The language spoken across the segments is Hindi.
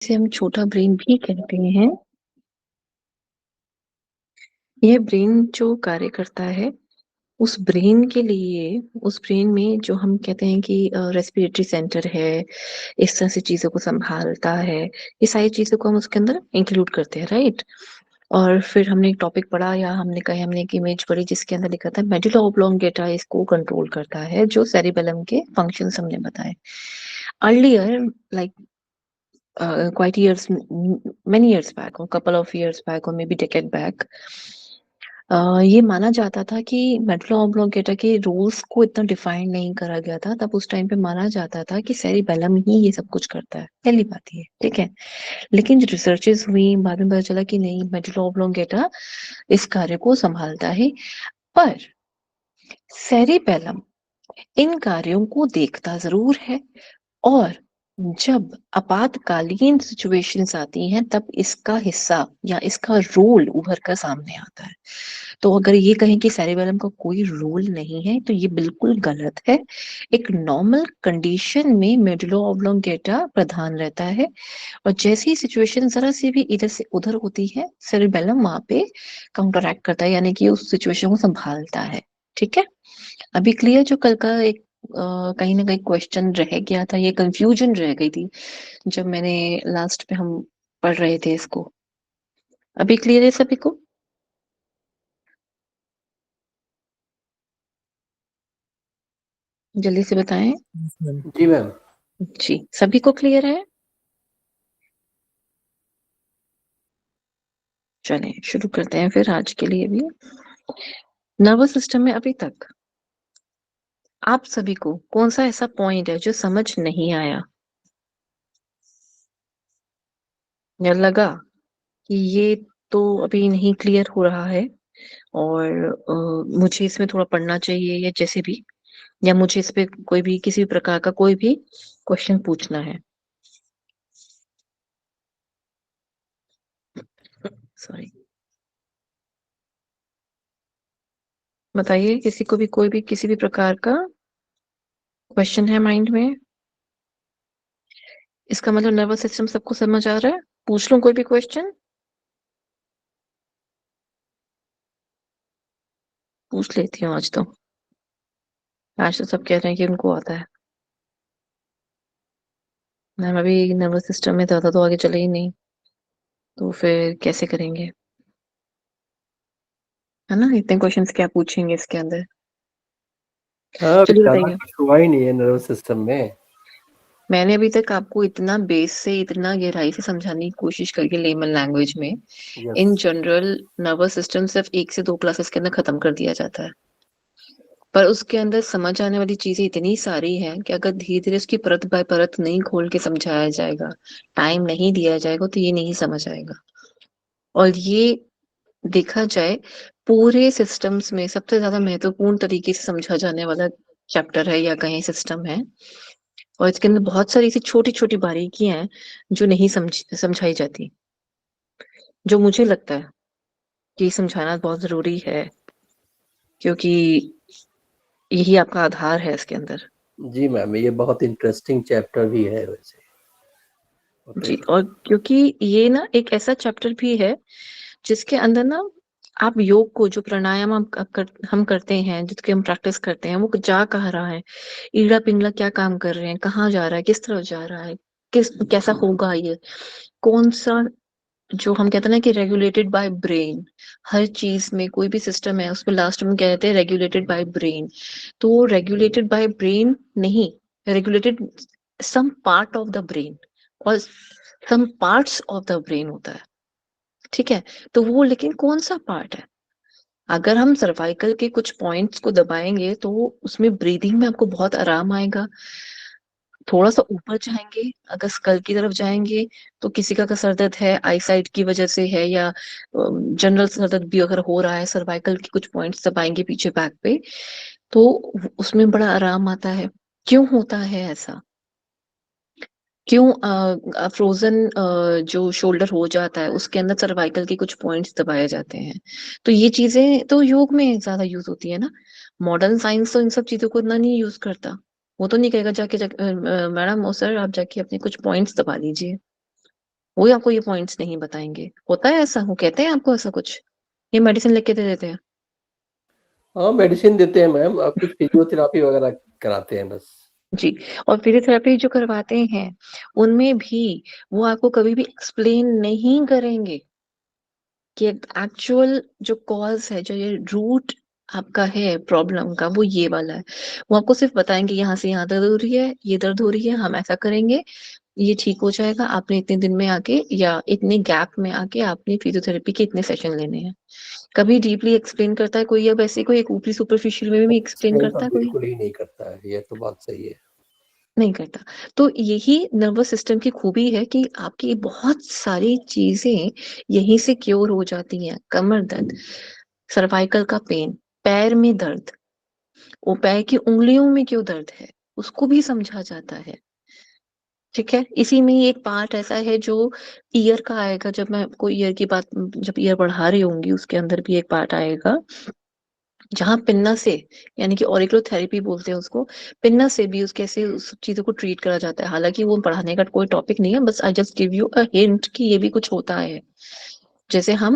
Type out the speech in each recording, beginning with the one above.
इसे हम छोटा ब्रेन भी कहते हैं। यह ब्रेन जो कार्य करता है, उस ब्रेन के लिए, उस ब्रेन में जो हम कहते हैं कि रेस्पिरेटरी सेंटर है, इस तरह से चीजों को संभालता है, ये सारी चीजों को हम उसके अंदर इंक्लूड करते हैं, राइट। और फिर हमने एक टॉपिक पढ़ा या हमने एक इमेज पढ़ी जिसके अंदर लिखा था मेडुला ऑब्लोंगेटा इसको कंट्रोल करता है, जो सेरिबेलम के फंक्शंस हमने बताए earlier, like quite years, many years back, or couple of years back, or maybe decade back, ये माना जाता था कि मेडुला ऑब्लोंगेटा के रूल्स को इतना डिफाइन नहीं करा गया था। तब उस टाइम पे माना जाता था कि सेरिबेलम ही ये सब कुछ करता है, पहली बात ये, ठीक है। लेकिन जो रिसर्चेस हुई, बाद में पता चला कि नहीं, मेडुला ऑब्लोंगेटा इस कार्य को संभालता है, पर सेरिबेलम इन कार्यों को देखता जरूर है। और जब आपातकालीन सिचुएशंस आती हैं तब इसका हिस्सा या इसका रोल उभर कर सामने आता है। तो अगर ये कहें कि सेरिबेलम का कोई रोल नहीं है तो ये बिल्कुल गलत है। एक नॉर्मल कंडीशन में मेडुला ऑब्लोंगेटा प्रधान रहता है, और जैसे ही सिचुएशन जरा सी भी इधर से उधर होती है, सेरिबेलम वहां पे काउंटरएक्ट करता है, यानी कि उस सिचुएशन को संभालता है। ठीक है, अभी क्लियर? जो कल का एक कहीं ना कहीं क्वेश्चन रह गया था, ये कंफ्यूजन रह गई थी जब मैंने लास्ट पे हम पढ़ रहे थे इसको। अभी क्लियर है सभी को? जल्दी से बताएं। जी मैम। जी, सभी को क्लियर है? चलें शुरू करते हैं फिर आज के लिए भी। नर्वस सिस्टम में अभी तक आप सभी को कौन सा ऐसा पॉइंट है जो समझ नहीं आया, या लगा कि ये तो अभी नहीं क्लियर हो रहा है और मुझे इसमें थोड़ा पढ़ना चाहिए, या जैसे भी, या मुझे इस पे कोई भी किसी भी प्रकार का कोई भी क्वेश्चन पूछना है? सॉरी, बताइए, किसी को भी कोई भी किसी भी प्रकार का क्वेश्चन है माइंड में? इसका मतलब नर्वस सिस्टम सबको समझ आ रहा है? पूछ लूं कोई भी क्वेश्चन? पूछ लेती हूँ आज तो। आज तो सब कह रहे हैं कि उनको आता है। मैम अभी नर्वस सिस्टम में ज्यादा तो आगे चले ही नहीं, तो फिर कैसे करेंगे, है ना? इतने क्वेश्चंस क्या पूछेंगे इसके अंदर? हाँ, अभी चलिए ज्यादा बताइए। कुछ हुआ ही नहीं है नर्वस सिस्टम में। मैंने अभी तक आपको इतना बेस से इतना गहराई से समझाने की कोशिश करी लेमन लैंग्वेज में। Yes. In general nervous system सिर्फ 1 से 2 क्लासेस के अंदर खत्म कर दिया जाता है, पर उसके अंदर समझ आने वाली चीजें इतनी सारी हैं कि अगर धीरे धीरे उसकी परत बाय परत नहीं खोल के समझाया जाएगा, टाइम नहीं दिया जाएगा, तो ये नहीं समझ आएगा। और ये देखा जाए, पूरे सिस्टम्स में सबसे ज्यादा महत्वपूर्ण तरीके से समझा जाने वाला चैप्टर है या कहीं सिस्टम है। और इसके अंदर बहुत सारी ऐसी छोटी छोटी बारीकियां हैं जो नहीं समझाई जाती, जो मुझे लगता है कि समझाना बहुत जरूरी है, क्योंकि यही आपका आधार है इसके अंदर। जी मैम, ये बहुत इंटरेस्टिंग चैप्टर भी है वैसे। जी, ओके। और क्योंकि ये ना एक ऐसा चैप्टर भी है जिसके अंदर ना आप योग को, जो प्राणायाम हम करते हैं, जिसके हम प्रैक्टिस करते हैं, वो जा कहाँ रहा है, ईड़ा पिंगला क्या काम कर रहे हैं, कहाँ जा रहा है, किस तरफ जा रहा है, कैसा होगा ये, कौन सा, जो हम कहते हैं ना कि रेगुलेटेड बाय ब्रेन। हर चीज में कोई भी सिस्टम है उसमें लास्ट में कहते हैं रेगुलेटेड बाय ब्रेन। तो रेगुलेटेड बाय ब्रेन नहीं, regulated some part of the brain, और some parts of the brain होता है। ठीक है, तो वो लेकिन कौन सा पार्ट है? अगर हम सर्वाइकल के कुछ पॉइंट्स को दबाएंगे तो उसमें ब्रीदिंग में आपको बहुत आराम आएगा। थोड़ा सा ऊपर जाएंगे, अगर स्कल की तरफ जाएंगे, तो किसी का सर दर्द है आई साइड की वजह से है, या जनरल सर दर्द भी अगर हो रहा है, सर्वाइकल के कुछ पॉइंट्स दबाएंगे पीछे बैक पे, तो उसमें बड़ा आराम आता है। क्यों होता है ऐसा? क्यों फ्रोजन जो शोल्डर हो जाता है उसके अंदर सर्वाइकल के कुछ पॉइंट्स दबाए जाते हैं? तो ये चीजें तो योग में ज्यादा यूज होती है ना। मॉडर्न साइंस तो इन सब चीजों को इतना नहीं यूज करता। वो तो नहीं कहेगा जाके मैडम, ओ सर, आप जाके अपने कुछ पॉइंट्स दबा लीजिए। वो आपको ये पॉइंट्स नहीं बताएंगे। होता है ऐसा? वो कहते हैं आपको ऐसा कुछ, ये मेडिसिन लिख के दे देते हैं? हाँ, मेडिसिन देते हैं मैम, कुछ फिजियोथेरापी वगैरह कराते हैं बस। जी। और फिजियोथेरेपी जो करवाते हैं उनमें भी वो आपको कभी भी एक्सप्लेन नहीं करेंगे कि एक्चुअल जो कॉज है, जो ये रूट आपका है प्रॉब्लम का, वो ये वाला है। वो आपको सिर्फ बताएंगे यहाँ से यहाँ दर्द हो रही है, ये दर्द हो रही है, हम ऐसा करेंगे, ये ठीक हो जाएगा, आपने इतने दिन में आके या इतने गैप में आके आपने फिजियोथेरेपी के इतने सेशन लेने हैं। कभी डीपली एक्सप्लेन करता है कोई? अब ऐसे कोई एक ऊपरी सुपरफिशियल में भी एक्सप्लेन एक्सप्लेन तो करता है कोई? बिल्कुल ही नहीं करता है, ये तो बात सही है। नहीं करता। तो यही नर्वस सिस्टम की खूबी है कि आपकी बहुत सारी चीजें यहीं से क्योर हो जाती हैं। कमर दर्द, सर्वाइकल का पेन, पैर में दर्द, वो पैर की उंगलियों में क्यों दर्द है, उसको भी समझा जाता है। ठीक है। इसी में ही एक पार्ट ऐसा है जो ईयर का आएगा, जब मैं आपको ईयर की बात, जब ईयर बढ़ा रही होंगी उसके अंदर भी एक पार्ट आएगा जहां पिन्ना से, यानी कि ऑरिकुलोथेरेपी बोलते हैं उसको, पिन्ना से भी उस कैसे उस चीजों को ट्रीट करा जाता है। हालांकि वो पढ़ाने का कोई टॉपिक नहीं है, बस I just give you a hint कि ये भी कुछ होता है। जैसे हम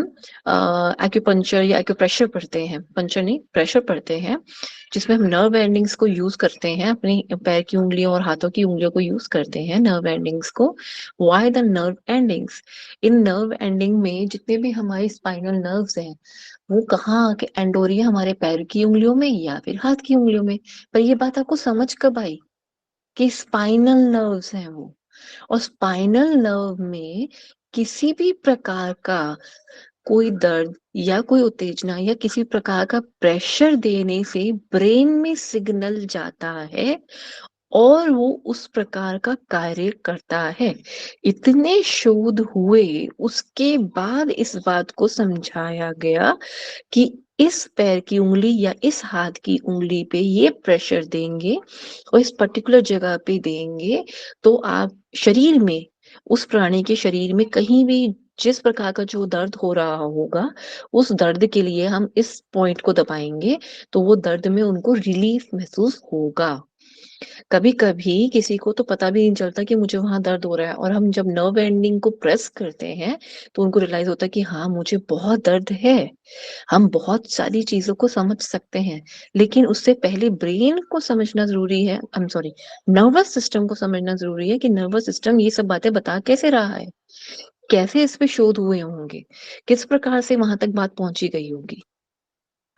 एक्यूपंक्चर या एक्यूप्रेशर पढ़ते हैं, पंचर नहीं प्रेशर पढ़ते हैं, जिसमें हम नर्व एंडिंग्स को यूज करते हैं, अपनी पैर की उंगलियों और हाथों की उंगलियों को यूज करते हैं नर्व एंडिंग्स को। Why the nerve endings? In nerve ending में जितने भी हमारे स्पाइनल नर्व्स हैं, वो कहाँ आके एंड हो रही है? हमारे पैर की उंगलियों में या फिर हाथ की उंगलियों में। पर ये बात आपको समझ कब आई कि स्पाइनल नर्व्स हैं वो? और स्पाइनल नर्व में किसी भी प्रकार का कोई दर्द या कोई उत्तेजना या किसी प्रकार का प्रेशर देने से ब्रेन में सिग्नल जाता है और वो उस प्रकार का कार्य करता है। इतने शोध हुए, उसके बाद इस बात को समझाया गया कि इस पैर की उंगली या इस हाथ की उंगली पे ये प्रेशर देंगे और इस पर्टिकुलर जगह पे देंगे तो आप शरीर में, उस प्राणी के शरीर में कहीं भी जिस प्रकार का जो दर्द हो रहा होगा, उस दर्द के लिए हम इस पॉइंट को दबाएंगे तो वो दर्द में उनको रिलीफ महसूस होगा। कभी कभी किसी को तो पता भी नहीं चलता कि मुझे वहां दर्द हो रहा है, और हम जब नर्व एंडिंग को प्रेस करते हैं तो उनको रियलाइज होता है कि हाँ मुझे बहुत दर्द है। हम बहुत सारी चीजों को समझ सकते हैं, लेकिन उससे पहले ब्रेन को समझना जरूरी है, I am sorry, nervous system को समझना जरूरी है कि नर्वस सिस्टम ये सब बातें बता कैसे रहा है, कैसे इस पे शोध हुए होंगे, किस प्रकार से वहां तक बात पहुंची गई होगी।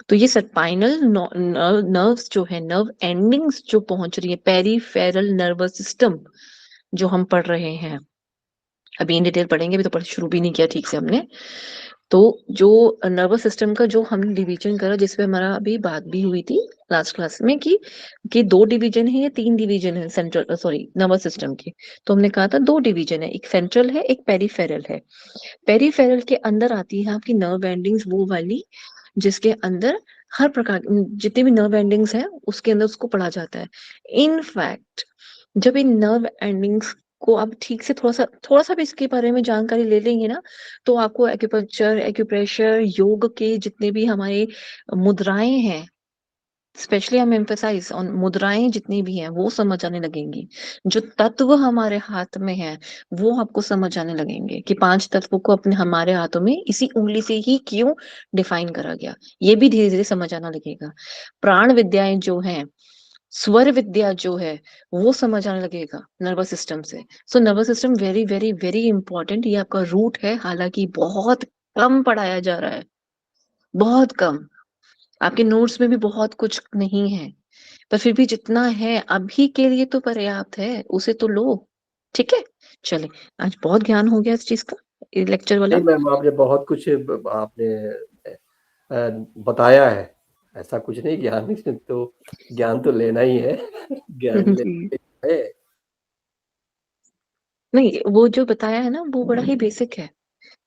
तो ये स्पाइनल नर्व्स जो है, नर्व एंडिंग्स जो पहुंच रही है, पेरिफेरल नर्वस सिस्टम जो हम पढ़ रहे हैं, अभी इन डिटेल पढ़ेंगे, अभी तो पढ़ शुरू भी नहीं किया ठीक से हमने। तो जो नर्वस सिस्टम का जो हमने डिवीजन करा, जिसपे हमारा अभी बात भी हुई थी लास्ट क्लास में कि दो डिवीजन है या तीन डिवीजन है सेंट्रल सॉरी नर्वस सिस्टम की। तो हमने कहा था दो डिवीजन है, एक सेंट्रल है एक पेरिफेरल है। पेरिफेरल के अंदर आती है आपकी नर्व एंडिंग्स, वो वाली जिसके अंदर हर प्रकार जितने भी नर्व एंडिंग्स हैं उसके अंदर उसको पढ़ा जाता है। इनफैक्ट जब इन नर्व एंडिंग्स को आप ठीक से थोड़ा सा भी इसके बारे में जानकारी ले लेंगे ना, तो आपको एक्यूपंक्चर, एक्यूप्रेशर, योग के जितने भी हमारे मुद्राएं हैं, स्पेशली हम एम्फेसाइज ऑन मुद्राएं जितनी भी हैं वो समझ आने लगेंगी। जो तत्व हमारे हाथ में है वो आपको समझ आने लगेंगे कि पांच तत्वों को अपने हमारे हाथों में इसी उंगली से ही क्यों डिफाइन करा गया, ये भी धीरे धीरे समझ आना लगेगा। प्राण विद्याएं जो हैं, स्वर विद्या जो है, वो समझ आने लगेगा नर्वस सिस्टम से। So nervous system very very very important, ये आपका रूट है। हालांकि बहुत कम पढ़ाया जा रहा है, बहुत कम। आपके नोट्स में भी बहुत कुछ नहीं है, पर फिर भी जितना है अभी के लिए तो पर्याप्त है, उसे तो लो। ठीक है। चले, आज बहुत ज्ञान हो गया इस चीज का, लेक्चर वाला। नहीं मैम, आपने बहुत कुछ आपने बताया है। ऐसा कुछ नहीं, ज्ञान तो लेना ही है। ज्ञान जी। लेना है। नहीं, वो जो बताया है ना वो बड़ा ही बेसिक है।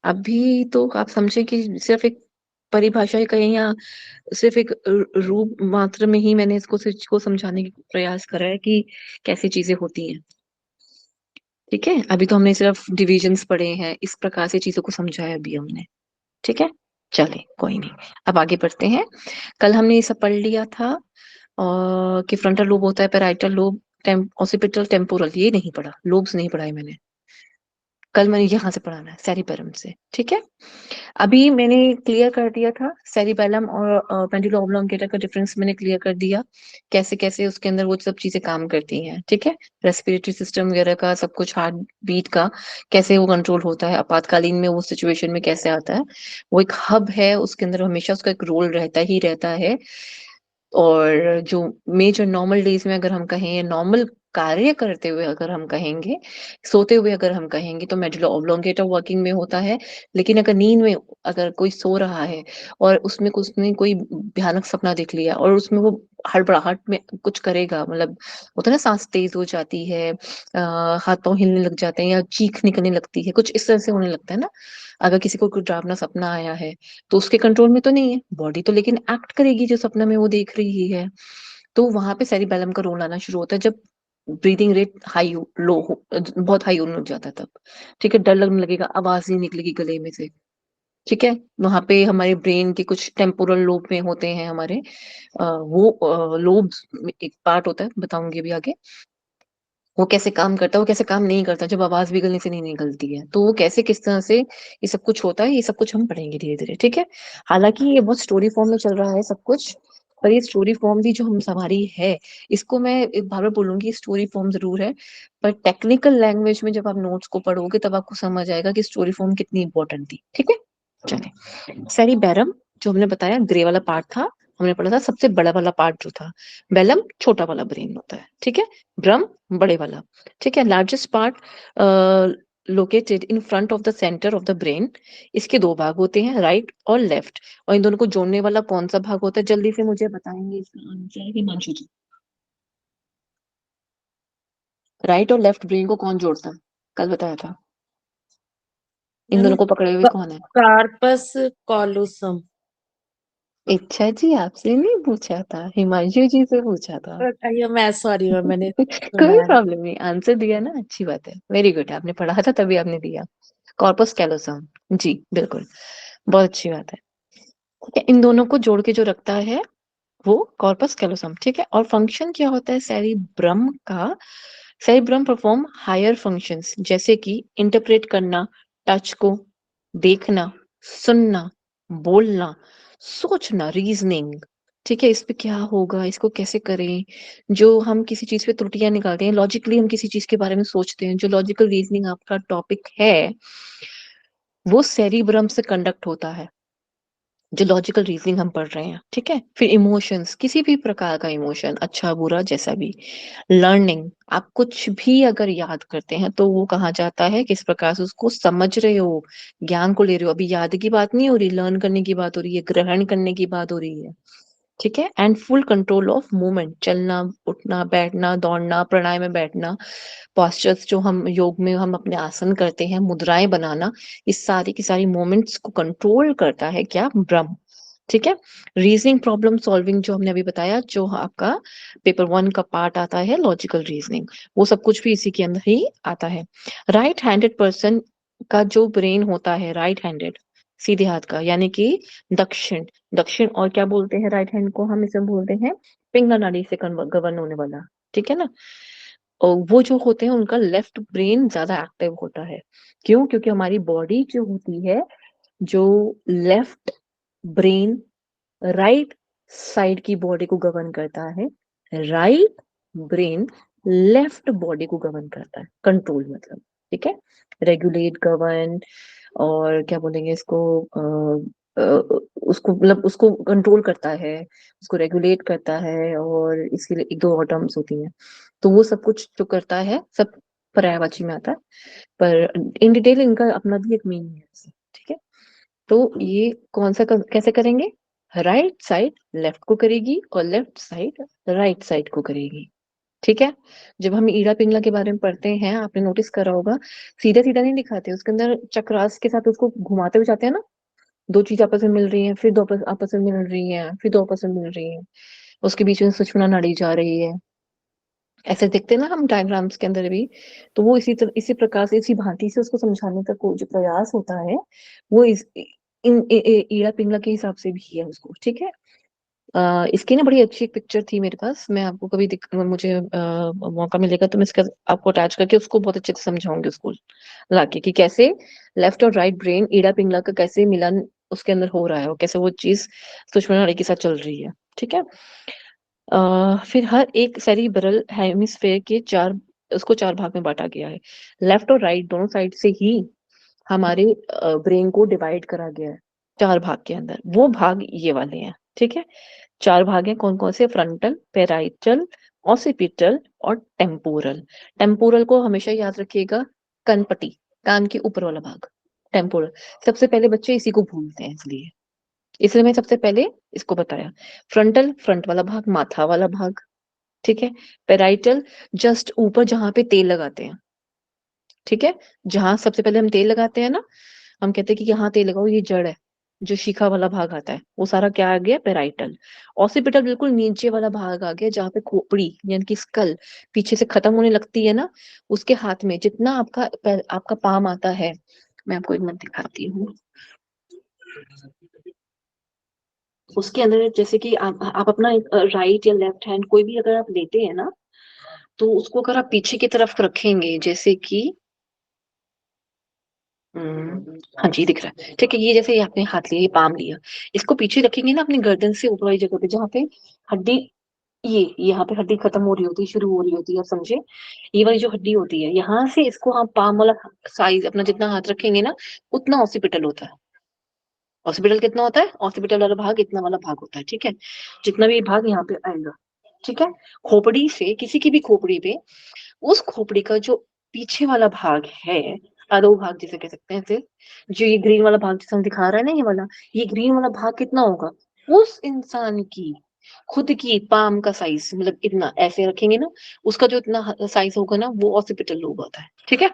अभी तो आप समझे कि सिर्फ एक परिभाषा ही कहें या सिर्फ एक रूप मात्र में ही मैंने इसको को समझाने की प्रयास करा है कि कैसी चीजें होती हैं। ठीक है। अभी तो हमने सिर्फ डिविजन्स पढ़े हैं, इस प्रकार से चीजों को समझाया अभी हमने। ठीक है। चले, कोई नहीं, अब आगे बढ़ते हैं। कल हमने ये सब पढ़ लिया था और कि फ्रंटल लोब होता है, पैराइटल लोब, ऑसिपिटल, टेम्पोरल, ये नहीं पढ़ा, लोब्स नहीं पढ़ाए मैंने। कल मैंने यहाँ से पढ़ाना है सेरिबेलम से, ठीक है। अभी मैंने क्लियर कर दिया था सेरिबेलम और पेंडुला ऑब्लोंगेटा का डिफरेंस मैंने क्लियर कर दिया, कैसे कैसे उसके अंदर वो सब चीजें काम करती हैं, ठीक है। रेस्पिरेटरी सिस्टम वगैरह का सब कुछ, हार्ट बीट का कैसे वो कंट्रोल होता है, आपातकालीन में वो सिचुएशन में कैसे आता है। वो एक हब है, उसके अंदर हमेशा उसका एक रोल रहता ही रहता है। और जो मेजर नॉर्मल डेज में अगर हम कहें, नॉर्मल कार्य करते हुए अगर हम कहेंगे, सोते हुए अगर हम कहेंगे, तो मेडुला ऑब्लोंगेटा वर्किंग में होता है। लेकिन अगर नींद में अगर कोई सो रहा है और उसमें उसने कोई भयानक सपना देख लिया और उसमें वो हड़बड़ाहट में कुछ करेगा, मतलब होता है ना, सांस तेज हो जाती है, हाथ पांव हिलने लग जाते हैं या चीख निकलने लगती है, कुछ इस तरह से होने लगता है ना। अगर किसी को कोई डरावना सपना आया है तो उसके कंट्रोल में तो नहीं है बॉडी, तो लेकिन एक्ट करेगी जो सपना में वो देख रही है। तो वहां पे सेरिबेलम का रोल आना शुरू होता है जब ब्रीदिंग रेट हाई लो हो, बहुत हाई होने लग जाता है तब, ठीक है। डर लगने लगेगा, आवाज नहीं निकलेगी गले में से, ठीक है। वहां पे हमारे ब्रेन के कुछ टेम्पोरल लोब में होते हैं हमारे, वो लोब्स एक पार्ट होता है, बताऊंगी अभी आगे वो कैसे काम करता है, वो कैसे काम नहीं करता जब आवाज भी गले से नहीं निकलती है, तो वो कैसे किस तरह से ये सब कुछ होता है, ये सब कुछ हम पढ़ेंगे धीरे धीरे, ठीक है। हालांकि ये बहुत स्टोरी फॉर्म में चल रहा है सब कुछ, पर ये स्टोरी फॉर्म भी जो हम हमारी है, इसको मैं एक बार बार बोलूंगी, स्टोरी फॉर्म जरूर है, पर टेक्निकल लैंग्वेज में जब आप नोट्स को पढ़ोगे तब आपको समझ आएगा कि स्टोरी फॉर्म कितनी इंपॉर्टेंट थी, ठीक है। चलिए, सेरिबेरम जो हमने बताया ग्रे वाला पार्ट था, हमने पढ़ा था सबसे बड़ा वाला पार्ट जो था, बेलम छोटा वाला ब्रेन होता है, ठीक है। ब्रम बड़े वाला, ठीक है। Largest part located in front of the centre of the brain. इसके दो भाग होते हैं, राइट और लेफ्ट, और इन दोनों को जोड़ने वाला कौन सा भाग होता है, जल्दी से मुझे बताएंगे इसका आंसर, हिमांशु जी। राइट और लेफ्ट ब्रेन को कौन जोड़ता है, कल बताया था, इन मैम दोनों को पकड़े हुए कौन है। Corpus callosum. अच्छा जी, आपसे नहीं पूछा था, हिमांशु जी से पूछा था। ये मैं सॉरी मैम, मैंने सुना कोई है। प्रॉब्लम नहीं, आंसर दिया ना, अच्छी बात है, वेरी गुड, आपने पढ़ा था तभी आपने दिया। कॉर्पस कैलोसम, जी बिल्कुल, बहुत अच्छी बात है, ठीक है। इन दोनों को जोड़ के जो रखता है वो कॉर्पस कैलोसम, ठीक है। और फंक्शन क्या होता है सेरिब्रम का, सेरिब्रम परफॉर्म हायर फंक्शंस, जैसे कि इंटरप्रेट करना, टच को, देखना, सुनना, बोलना, सोचना, रीजनिंग, ठीक है। इस पे क्या होगा, इसको कैसे करें, जो हम किसी चीज पे त्रुटियां निकालते हैं, लॉजिकली हम किसी चीज के बारे में सोचते हैं, जो लॉजिकल रीजनिंग आपका टॉपिक है वो सेरिब्रम से कंडक्ट होता है, जो लॉजिकल रीजनिंग हम पढ़ रहे हैं, ठीक है। फिर इमोशंस, किसी भी प्रकार का इमोशन, अच्छा बुरा जैसा भी। लर्निंग, आप कुछ भी अगर याद करते हैं तो वो कहा जाता है किस प्रकार से उसको समझ रहे हो, ज्ञान को ले रहे हो। अभी याद की बात नहीं हो रही, लर्न करने की बात हो रही है, ग्रहण करने की बात हो रही है, ठीक है। And full control of movement, चलना, उठना, बैठना, दौड़ना, प्राणायाम में बैठना, पॉस्चर्स जो हम योग में हम अपने आसन करते हैं, मुद्राएं बनाना, इस सारी की सारी मूवमेंट्स को कंट्रोल करता है क्या, ब्रह्म, ठीक है। रीजनिंग प्रॉब्लम सॉल्विंग जो हमने अभी बताया, जो आपका पेपर वन का पार्ट आता है, लॉजिकल रीजनिंग, वो सब कुछ भी इसी के अंदर ही आता है। राइट हैंडेड पर्सन का जो ब्रेन होता है, राइट हैंडेड, सीधे हाथ का, यानी कि दक्षिण, दक्षिण और क्या बोलते हैं राइट हैंड को, हम इसे बोलते हैं पिंगला नाड़ी से गवर्न होने वाला, ठीक है ना। और वो जो होते हैं उनका लेफ्ट ब्रेन ज्यादा एक्टिव होता है, क्यों, क्योंकि हमारी बॉडी जो होती है, जो लेफ्ट ब्रेन राइट साइड की बॉडी को गवर्न करता है, राइट ब्रेन लेफ्ट बॉडी को गवर्न करता है, कंट्रोल मतलब, ठीक है। रेगुलेट, गवर्न, और क्या बोलेंगे इसको, अ, उसको मतलब उसको कंट्रोल करता है, उसको रेगुलेट करता है, और इसके लिए एक दो और टर्म्स होती हैं, तो वो सब कुछ जो करता है सब पर्यायवाची में आता है, पर इन डिटेल इनका अपना भी एक मीनिंग है, ठीक है। तो ये कौन सा कैसे करेंगे, राइट साइड लेफ्ट को करेगी और लेफ्ट साइड राइट साइड को करेगी, ठीक है। जब हम ईड़ा पिंगला के बारे में पढ़ते हैं, आपने नोटिस करा होगा, सीधा सीधा नहीं दिखाते, उसके अंदर चक्रास के साथ उसको घुमाते हुए जाते हैं ना, दो चीज आपस में मिल रही हैं, फिर दो आपस में मिल रही हैं, फिर दो आपस में मिल रही हैं, उसके बीच में सुषुम्ना नाड़ी जा रही है, ऐसे देखते हैं ना हम डायग्राम्स के अंदर भी। तो वो इसी तरह, इसी प्रकार से, इसी भांति से उसको समझाने का जो प्रयास होता है, वो इस इन ईड़ा पिंगला के हिसाब से भी है उसको, ठीक है। इसकी ना बड़ी अच्छी एक पिक्चर थी मेरे पास, मैं आपको कभी मुझे मौका मिलेगा तो मैं इसका आपको अटैच करके उसको बहुत अच्छे से समझाऊंगी उसको लाके, कि कैसे लेफ्ट और राइट ब्रेन, ईड़ा पिंगला का कैसे मिलन उसके अंदर हो रहा है और कैसे वो चीज सुषमा नाड़ी के साथ चल रही है। ठीक है। फिर हर एक सेरिब्रल हेमिस्फेयर के चार, उसको चार भाग में बांटा गया है। लेफ्ट और राइट दोनों साइड से ही हमारे ब्रेन को डिवाइड करा गया है चार भाग के अंदर। वो भाग ये वाले हैं। ठीक है। चार भाग हैं, कौन कौन से? फ्रंटल, पेराइटल, ऑसिपिटल और टेम्पोरल। टेम्पोरल को हमेशा याद रखिएगा, कनपट्टी, कान के ऊपर वाला भाग, टेम्पोरल। सबसे पहले बच्चे इसी को भूलते हैं, इसलिए मैं सबसे पहले इसको बताया। फ्रंटल, फ्रंट वाला भाग, माथा वाला भाग। ठीक है। पेराइटल, जस्ट ऊपर जहां पे तेल लगाते हैं। ठीक है। जहां सबसे पहले हम तेल लगाते हैं ना, हम कहते हैं कि यहाँ तेल लगाओ, ये जड़ है, जो शिखा वाला भाग आता है वो सारा क्या आ गया? पेराइटल। ऑसिपिटल बिल्कुल नीचे वाला भाग आ गया, जहाँ पे खोपड़ी यानी कि स्कल पीछे से खत्म होने लगती है ना, उसके हाथ में जितना आपका पाम आता है, मैं आपको एक मिनट दिखाती हूँ। उसके अंदर जैसे कि आप अपना राइट या लेफ्ट हैंड कोई भी अगर आप लेते हैं ना, तो उसको अगर आप पीछे की तरफ रखेंगे, जैसे कि हाँ जी, दिख रहा है। ठीक है। ये जैसे ये आपने हाथ लिया, ये पाम लिया, इसको पीछे रखेंगे ना अपनी गर्दन से ऊपर वाली जगह पे, जहाँ पे हड्डी, ये यहाँ पे हड्डी खत्म हो रही होती है, शुरू हो रही होती है, आप समझे? ये वाली जो हड्डी होती है, यहाँ से इसको हम पाम वाला साइज अपना जितना हाथ रखेंगे ना, उतना ऑसिपिटल होता है। ऑसिपिटल कितना होता है? ऑसिपिटल वाला भाग इतना वाला भाग होता है। ठीक है। जितना भी भाग यहाँ पे आएगा। ठीक है। खोपड़ी से, किसी की भी खोपड़ी पे, उस खोपड़ी का जो पीछे वाला भाग है, अधो भाग जिसे कह सकते हैं, फिर जो ये ग्रीन वाला भाग जिसे हम दिखा रहे हैं ना, ये ग्रीन वाला भाग कितना होगा? उस इंसान की खुद की पाम का साइज, मतलब इतना ऐसे रखेंगे ना, उसका जो इतना साइज होगा ना, वो ऑसिपिटल लोब होता है। ठीक है।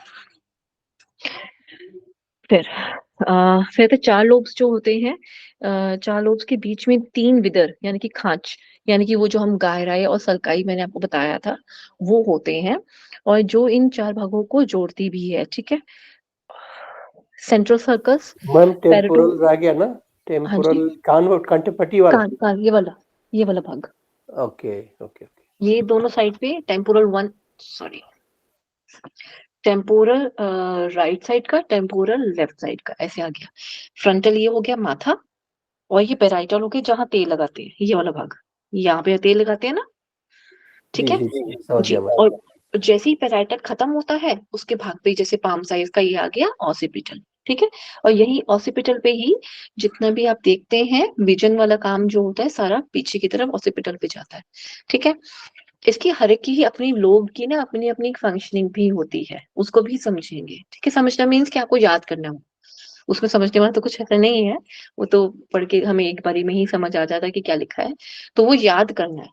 फिर फिर तो चार लोब्स जो होते हैं, चार लोब्स के बीच में तीन विदर यानी कि खांच, यानी कि वो जो हम गायराई और सलकाई मैंने आपको बताया था, वो होते हैं, और जो इन चार भागों को जोड़ती भी है। ठीक है। Central sulcus, ma'am Pareto. Temporal रह गया ना, हाँ जी, टेम्पोरल कान कंठपट्टी वाला। कान कान, ये वाला भाग, ओके ओके ओके। ये दोनों साइड पे temporal one, sorry, temporal right side का, टेम्पोरल लेफ्ट साइड का, ऐसे आ गया। फ्रंटल ये हो गया माथा, और ये पेराइटल हो गया जहाँ तेल लगाते हैं, ये वाला भाग, यहाँ पे तेल लगाते हैं ना। ठीक जी है जी समझ जी। गया मैं। और जैसे ही पेराइटल खत्म होता है, उसके भाग पे जैसे पाम साइज का ये आ गया ऑसिपिटल। ठीक है। और यही ऑसिपिटल पे ही जितना भी आप देखते हैं विजन वाला काम जो होता है, सारा पीछे की तरफ ऑसिपिटल पे जाता है। ठीक है। इसकी हर एक की ही अपनी लोब की ना अपनी अपनी फंक्शनिंग भी होती है, उसको भी समझेंगे। ठीक है। समझना मीन्स कि आपको याद करना हो, उसमें समझने वाला तो कुछ ऐसा नहीं है, वो तो पढ़ के हमें एक बारी में ही समझ आ जाता है कि क्या लिखा है, तो वो याद करना है।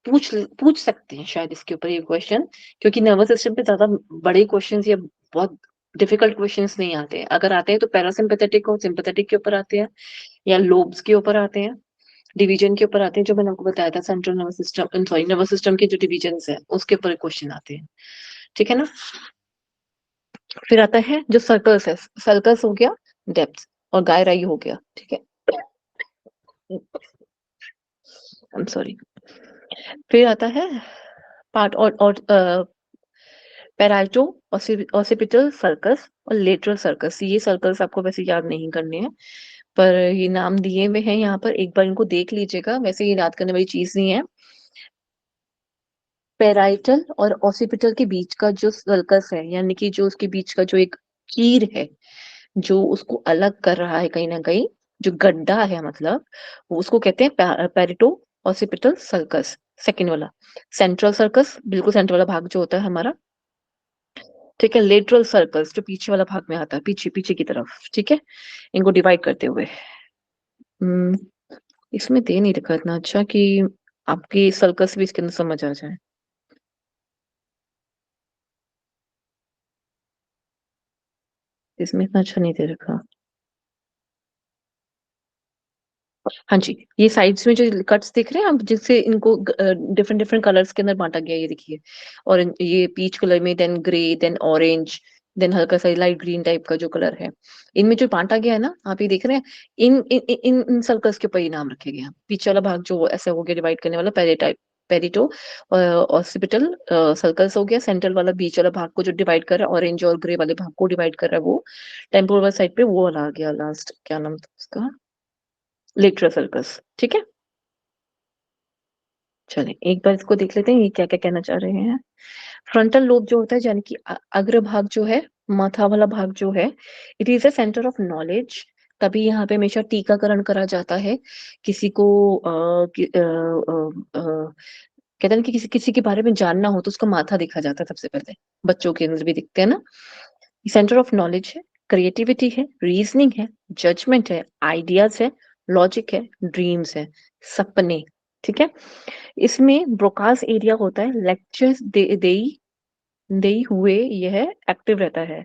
पूछ पूछ सकते हैं शायद इसके ऊपर ये क्वेश्चन, क्योंकि नर्वस सिस्टम पे ज्यादा बड़े क्वेश्चंस या बहुत डिफिकल्ट क्वेश्चंस नहीं आते हैं। अगर आते हैं तो पैरासिम्पैथेटिक और सिंपैथेटिक के ऊपर आते हैं, या लोब्स के ऊपर आते हैं, डिवीजन के ऊपर आते हैं, जो मैंने आपको बताया था central nervous system, sorry, nervous system के जो डिवीजन है उसके ऊपर क्वेश्चन आते हैं। ठीक है ना। फिर आता है जो सर्कल्स है, सर्कल्स हो गया डेप्थ, और गायराई हो गया। ठीक है। I am sorry. फिर आता है पार्ट और पैराइटो, ऑसिपिटल सर्कस और लेटरल सर्कस। ये सर्कल्स आपको वैसे याद नहीं करने हैं, पर ये नाम दिए हुए हैं यहाँ पर, एक बार इनको देख लीजिएगा, वैसे ये याद करने वाली चीज नहीं है। पेराइटल और ऑसिपिटल के बीच का जो सर्कस है, यानी कि जो उसके बीच का जो एक कीर है, जो उसको अलग कर रहा है कहीं ना कहीं, जो गड्ढा है मतलब, वो उसको कहते हैं पेरिटो ऑसिपिटल सर्कस, सेकंड वाला। सेंट्रल सर्कस, बिल्कुल सेंट्रल वाला भाग जो होता है हमारा। ठीक है। लेटरल सर्कस जो पीछे वाला भाग में आता है, पीछे पीछे की तरफ। ठीक है। इनको डिवाइड करते हुए, हम्म, इसमें दे नहीं रखा इतना अच्छा कि आपकी सर्कस भी इसके अंदर समझ आ जाए। इसमें इतना अच्छा नहीं दे रखा। हाँ जी, ये साइड्स में जो कट्स दिख रहे हैं आप, जिससे इनको डिफरेंट डिफरेंट कलर्स के अंदर बांटा गया है, ये देखिए। और ये पीच कलर में, then grey, then orange, then हल्का सा लाइट ग्रीन टाइप का जो कलर है। इनमें जो बांटा गया है ना, आप ये देख रहे हैं, इन इन इन, इन सर्कल्स के ऊपर ये नाम रखे गए हैं। पीछे वाला भाग जो ऐसा हो गया डिवाइड करने वाला पेरिटो ऑसिपिटल सर्कल्स हो गया। सेंट्रल वाला बीच वाला भाग को जो डिवाइड कर रहा है, ऑरेंज और ग्रे वाले भाग को डिवाइड कर रहा है वो टेम्पोरल साइड पे वो वाला आ गया लास्ट, क्या नाम था उसका, लेटरल सर्कस। ठीक है, चलिए एक बार इसको देख लेते हैं ये क्या क्या कहना चाह रहे हैं। फ्रंटल लोब जो होता है यानी कि अग्र भाग जो है, माथा वाला भाग जो है, it is a centre of knowledge. तभी यहाँ पे हमेशा टीकाकरण करा जाता है। किसी को कहते हैं कि किसी किसी के बारे में जानना हो तो उसका माथा देखा जाता है सबसे पहले, बच्चों के अंदर भी दिखते हैं ना। सेंटर ऑफ नॉलेज है, क्रिएटिविटी है, रीजनिंग है, जजमेंट है, आइडियाज है, लॉजिक है, ड्रीम्स है, सपने। ठीक है, इसमें ब्रोकास एरिया होता है, लेक्चर्स दे हुए यह एक्टिव रहता है।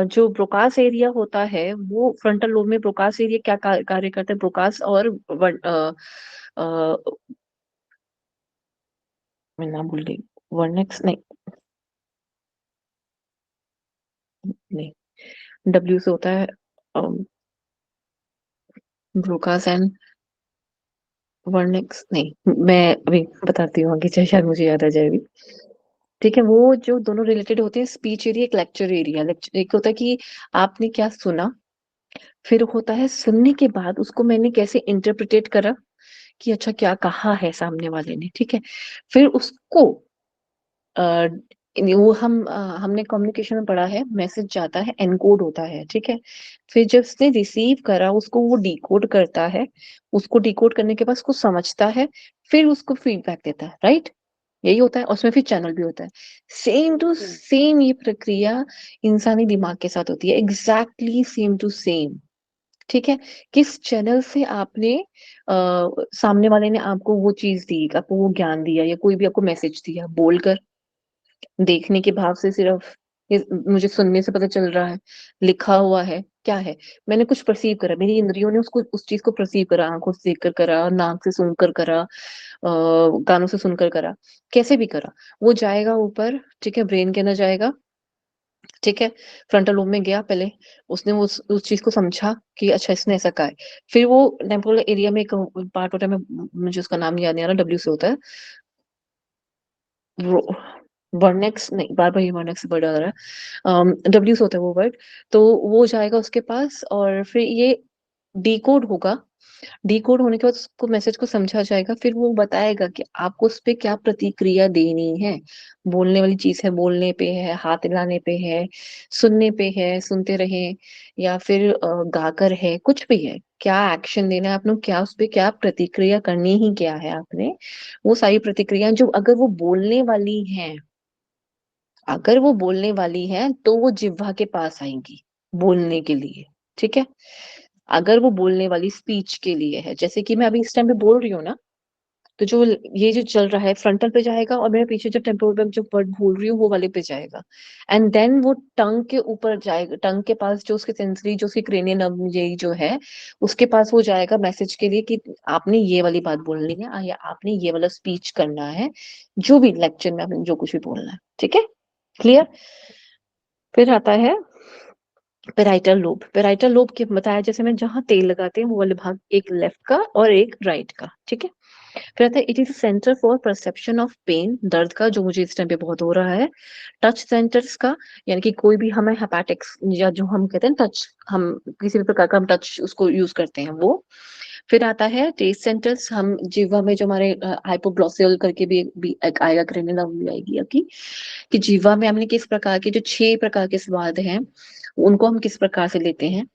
जो ब्रोकास एरिया होता है वो फ्रंटल लोब में ब्रोकास एरिया क्या कार्य करता है, ब्रोकास और मैं नाम भूल गई, वर्नेक्स नहीं, नहीं डब्ल्यू से होता है, ब्रोकास एंड वर्नेक्स नहीं, मैं अभी बताती हूँ आगे, चाहे शायद मुझे याद आ जाएगी। ठीक है, वो जो दोनों रिलेटेड होते हैं, स्पीच एरिया एक लेक्चर एरिया। एक होता है कि आपने क्या सुना, फिर होता है सुनने के बाद उसको मैंने कैसे इंटरप्रिटेट करा कि अच्छा क्या कहा है सामने वाले ने। ठीक है, फिर उसको आ, वो हमने कम्युनिकेशन में पढ़ा है, मैसेज जाता है, एनकोड होता है। ठीक है, फिर जब उसने रिसीव करा उसको वो डिकोड करता है, उसको डिकोड करने के बाद उसको समझता है, फिर उसको फीडबैक देता है। राइट, यही होता है, और उसमें फिर चैनल भी होता है। सेम टू सेम ये प्रक्रिया इंसानी दिमाग के साथ होती है, एग्जैक्टली सेम टू सेम। ठीक है, किस चैनल से आपने सामने वाले ने आपको वो चीज दी, आपको वो ज्ञान दिया, या कोई भी आपको मैसेज दिया, बोलकर, देखने के भाव से सिर्फ, मुझे सुनने से पता चल रहा है, लिखा हुआ है, क्या है, मैंने कुछ परसीव करा, मेरी इंद्रियों ने उसको उस चीज को परसीव करा, आंखों से देखकर करा, नाक से सुनकर करा, कानों से सुनकर करा, कैसे भी करा, वो जाएगा ऊपर। ठीक है, ब्रेन के अंदर जाएगा। ठीक है, फ्रंटल लोब में गया पहले, उसने उस चीज को समझा कि अच्छा इसने ऐसा कहा है। फिर वो टेम्पोरल एरिया में एक पार्ट होता है, मुझे उसका नाम याद नहीं आ रहा, डब्ल्यू से होता है, वर्नेक्स नहीं, बार बार ये वर्नेक्स से वर्ड आ रहा है, डब्ल्यू से होता है वो वर्ड। तो वो जाएगा उसके पास और फिर ये डिकोड होगा। डिकोड होने के बाद उसको मैसेज को समझा जाएगा, फिर वो बताएगा कि आपको उस पे क्या प्रतिक्रिया देनी है। बोलने वाली चीज है, बोलने पे है, हाथ हिलाने पे है, सुनने पे है, सुनते रहे, या फिर गाकर है, कुछ भी है, क्या एक्शन देना है आपने, क्या उस पे क्या प्रतिक्रिया करनी ही क्या है आपने, वो सारी प्रतिक्रिया जो अगर वो बोलने वाली है, अगर वो बोलने वाली है तो वो जिह्वा के पास आएंगी बोलने के लिए। ठीक है, अगर वो बोलने वाली स्पीच के लिए है, जैसे कि मैं अभी इस टाइम पे बोल रही हूँ ना, तो जो ये जो चल रहा है फ्रंटल पे जाएगा, और मेरे पीछे जो टेम्पोरल पे जो वर्ड बोल रही हूँ वो वाले पे जाएगा, एंड देन वो टंग के ऊपर जाएगा, टंग के पास जो उसके सेंसरी, जो उसकी क्रेनियल नर्व यही जो है, उसके पास वो जाएगा मैसेज के लिए कि आपने ये वाली बात बोलनी है, या आपने ये वाला स्पीच करना है, जो भी लेक्चर में आपने जो कुछ भी बोलना है। ठीक है, क्लियर। फिर आता है पेराइटल लोब। पेराइटल लोब के बताया जैसे मैं जहां तेल लगाते हैं वो वाले भाग, एक लेफ्ट का और एक राइट का। ठीक है, फिर आता है it is centre for perception of pain, दर्द का, जो मुझे इस टाइम पे बहुत हो रहा है। टच सेंटर्स का, यानी कि कोई भी हमें हेपेटिक्स, या जो हम कहते हैं टच, हम किसी भी प्रकार का हम टच उसको यूज करते हैं वो। फिर आता है टेस्ट सेंटर्स, हम जीवा में जो हमारे हाइपोग्लोसियल करके भी एक आएगा, क्रेनियल नर्व भी आएगी आपकी, कि जीवा में हमने किस प्रकार के जो 6 प्रकार के स्वाद हैं उनको हम किस प्रकार से लेते हैं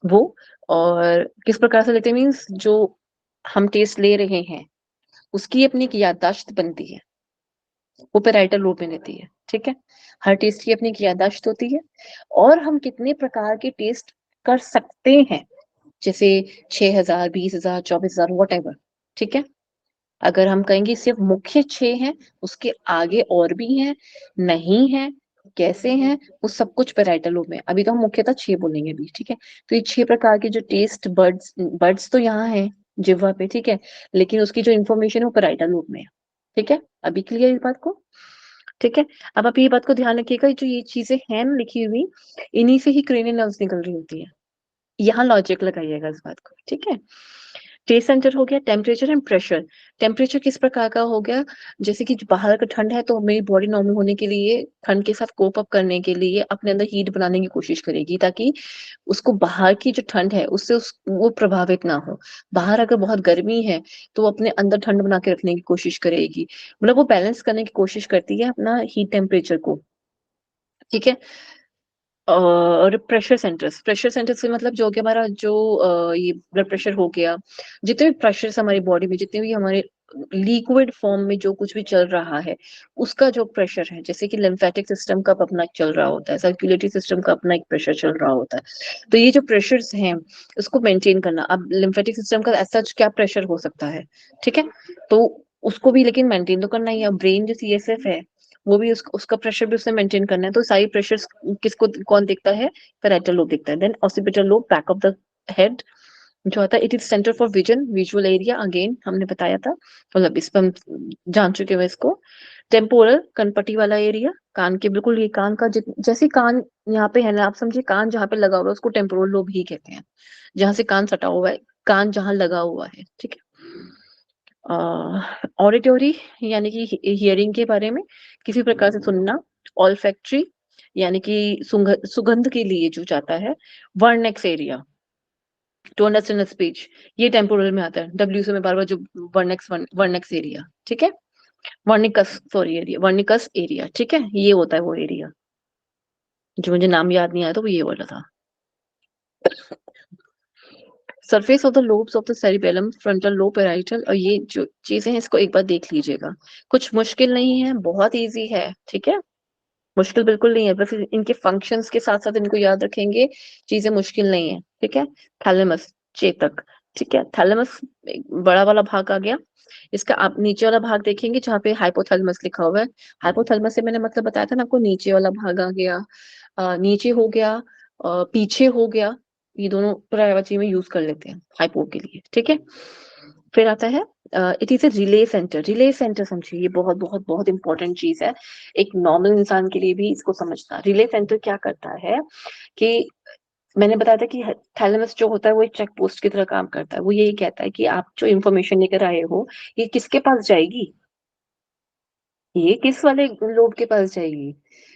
वो, और किस प्रकार से लेते हैं मीन्स जो हम टेस्ट ले रहे हैं उसकी अपनी एक याददाश्त बनती है, वो पेराइटल लोब में रहती है। ठीक है, हर टेस्ट की अपनी एक याददाश्त होती है, और हम कितने प्रकार के टेस्ट कर सकते हैं, जैसे 6,000, 20,000, 24,000, वट एवर। ठीक है, अगर हम कहेंगे सिर्फ मुख्य 6 हैं, उसके आगे और भी हैं, नहीं है, कैसे हैं, वो सब कुछ पेराइटल लोब में। अभी तो हम मुख्यतः 6 बोलेंगे भी। ठीक है, तो ये 6 प्रकार के जो टेस्ट बर्ड्स बर्ड्स तो यहाँ है जिह्वा पे। ठीक है, लेकिन उसकी जो इन्फॉर्मेशन है वो पेराइटल लोब में है। ठीक है, अभी क्लियर इस बात को। ठीक है। अब आप ये बात को ध्यान रखिएगा, जो ये चीजें हैं ना लिखी हुई, इन्हीं से ही क्रेनियल नर्व्स निकल रही होती है। यहाँ लॉजिक लगाइएगा इस बात को, ठीक है। टेस्ट सेंटर हो गया, टेम्परेचर एंड प्रेशर। टेम्परेचर किस प्रकार का हो गया, जैसे कि बाहर का ठंड है तो मेरी बॉडी नॉर्मल होने के लिए, ठंड के साथ कोप अप करने के लिए अपने अंदर हीट बनाने की कोशिश करेगी, ताकि उसको बाहर की जो ठंड है उससे वो प्रभावित ना हो। बाहर अगर बहुत गर्मी है तो वो अपने अंदर ठंड बना के रखने की कोशिश करेगी, मतलब वो बैलेंस करने की कोशिश करती है अपना हीट टेम्परेचर को, ठीक है। और प्रेशर सेंटर से मतलब जो कि हमारा जो ये ब्लड प्रेशर हो गया, जितने भी प्रेशर हमारी बॉडी में, जितने भी हमारे लिक्विड फॉर्म में जो कुछ भी चल रहा है, उसका जो प्रेशर है, जैसे कि लिम्फेटिक सिस्टम का अपना चल रहा होता है, सर्कुलेटरी सिस्टम का अपना एक प्रेशर चल रहा होता है, तो ये जो प्रेशर्स हैं उसको मेंटेन करना। अब लिम्फेटिक सिस्टम का ऐसा क्या प्रेशर हो सकता है, ठीक है, तो उसको भी लेकिन मेंटेन तो करना ही है। ब्रेन जो सीएसएफ है वो भी उसका प्रेशर भी उसने मेंटेन करना है, तो सारी प्रेशर किसको कौन देखता है, पैराइटल लोब देखता है। Then occipital lobe, back of the head जो आता है, it is centre for vision, visual area, again हमने बताया था, मतलब इस पर हम जान चुके हुए इसको। टेम्पोरल, कनपट्टी वाला एरिया, कान के बिल्कुल, ये कान का जैसे कान यहाँ पे है ना, आप समझिए कान जहाँ पे लगा हुआ है उसको टेम्पोरल लोब ही कहते हैं, जहां से कान सटा हुआ है, कान जहां लगा हुआ है, ठीक है। ऑडिटोरी यानी कि हियरिंग के बारे में, किसी प्रकार से सुनना। ऑल्फैक्टरी यानी कि सुगंध के लिए जो जाता है। वर्नेक्स एरिया, टू अंडरस्टैंड स्पीच, ये टेम्पोरल में आता है, डब्ल्यू से में बार बार जो वर्नेक्स एरिया, ठीक है। वर्निकस, सॉरी एरिया, वर्निकस एरिया, ठीक है, ये होता है वो एरिया, जो मुझे नाम याद नहीं आया तो वो ये वाला था। Surface of the lobes of the cerebellum, frontal lobe, parietal, और ये जो चीजें हैं इसको एक बार देख लीजिएगा। कुछ मुश्किल नहीं है, बहुत इजी है, ठीक है, मुश्किल बिल्कुल नहीं है, बस इनके फंक्शंस के साथ साथ इनको याद रखेंगे, चीजें मुश्किल नहीं है, ठीक है। थैलेमस, चेतक, ठीक है, थैलेमस एक बड़ा वाला भाग आ गया। इसका आप नीचे वाला भाग देखेंगे जहाँ पे हाइपोथैलेमस लिखा हुआ है। हाइपोथैलेमस से मैंने मतलब बताया था ना आपको, नीचे वाला भाग आ गया, नीचे हो गया, पीछे हो गया, ये दोनों पर्यायवाची में यूज कर लेते हैं हाइपो के लिए, ठीक है। फिर आता है it is a relay centre. Relay centre समझिए, ये बहुत बहुत बहुत इंपॉर्टेंट चीज है, एक नॉर्मल इंसान के लिए भी इसको समझना। रिले सेंटर क्या करता है कि मैंने बताया था कि थैलेमस जो होता है वो एक चेक पोस्ट की तरह काम करता है। वो यही कहता है कि आप जो इन्फॉर्मेशन लेकर आए हो ये किसके पास जाएगी, ये किस वाले लोब के पास जाएगी,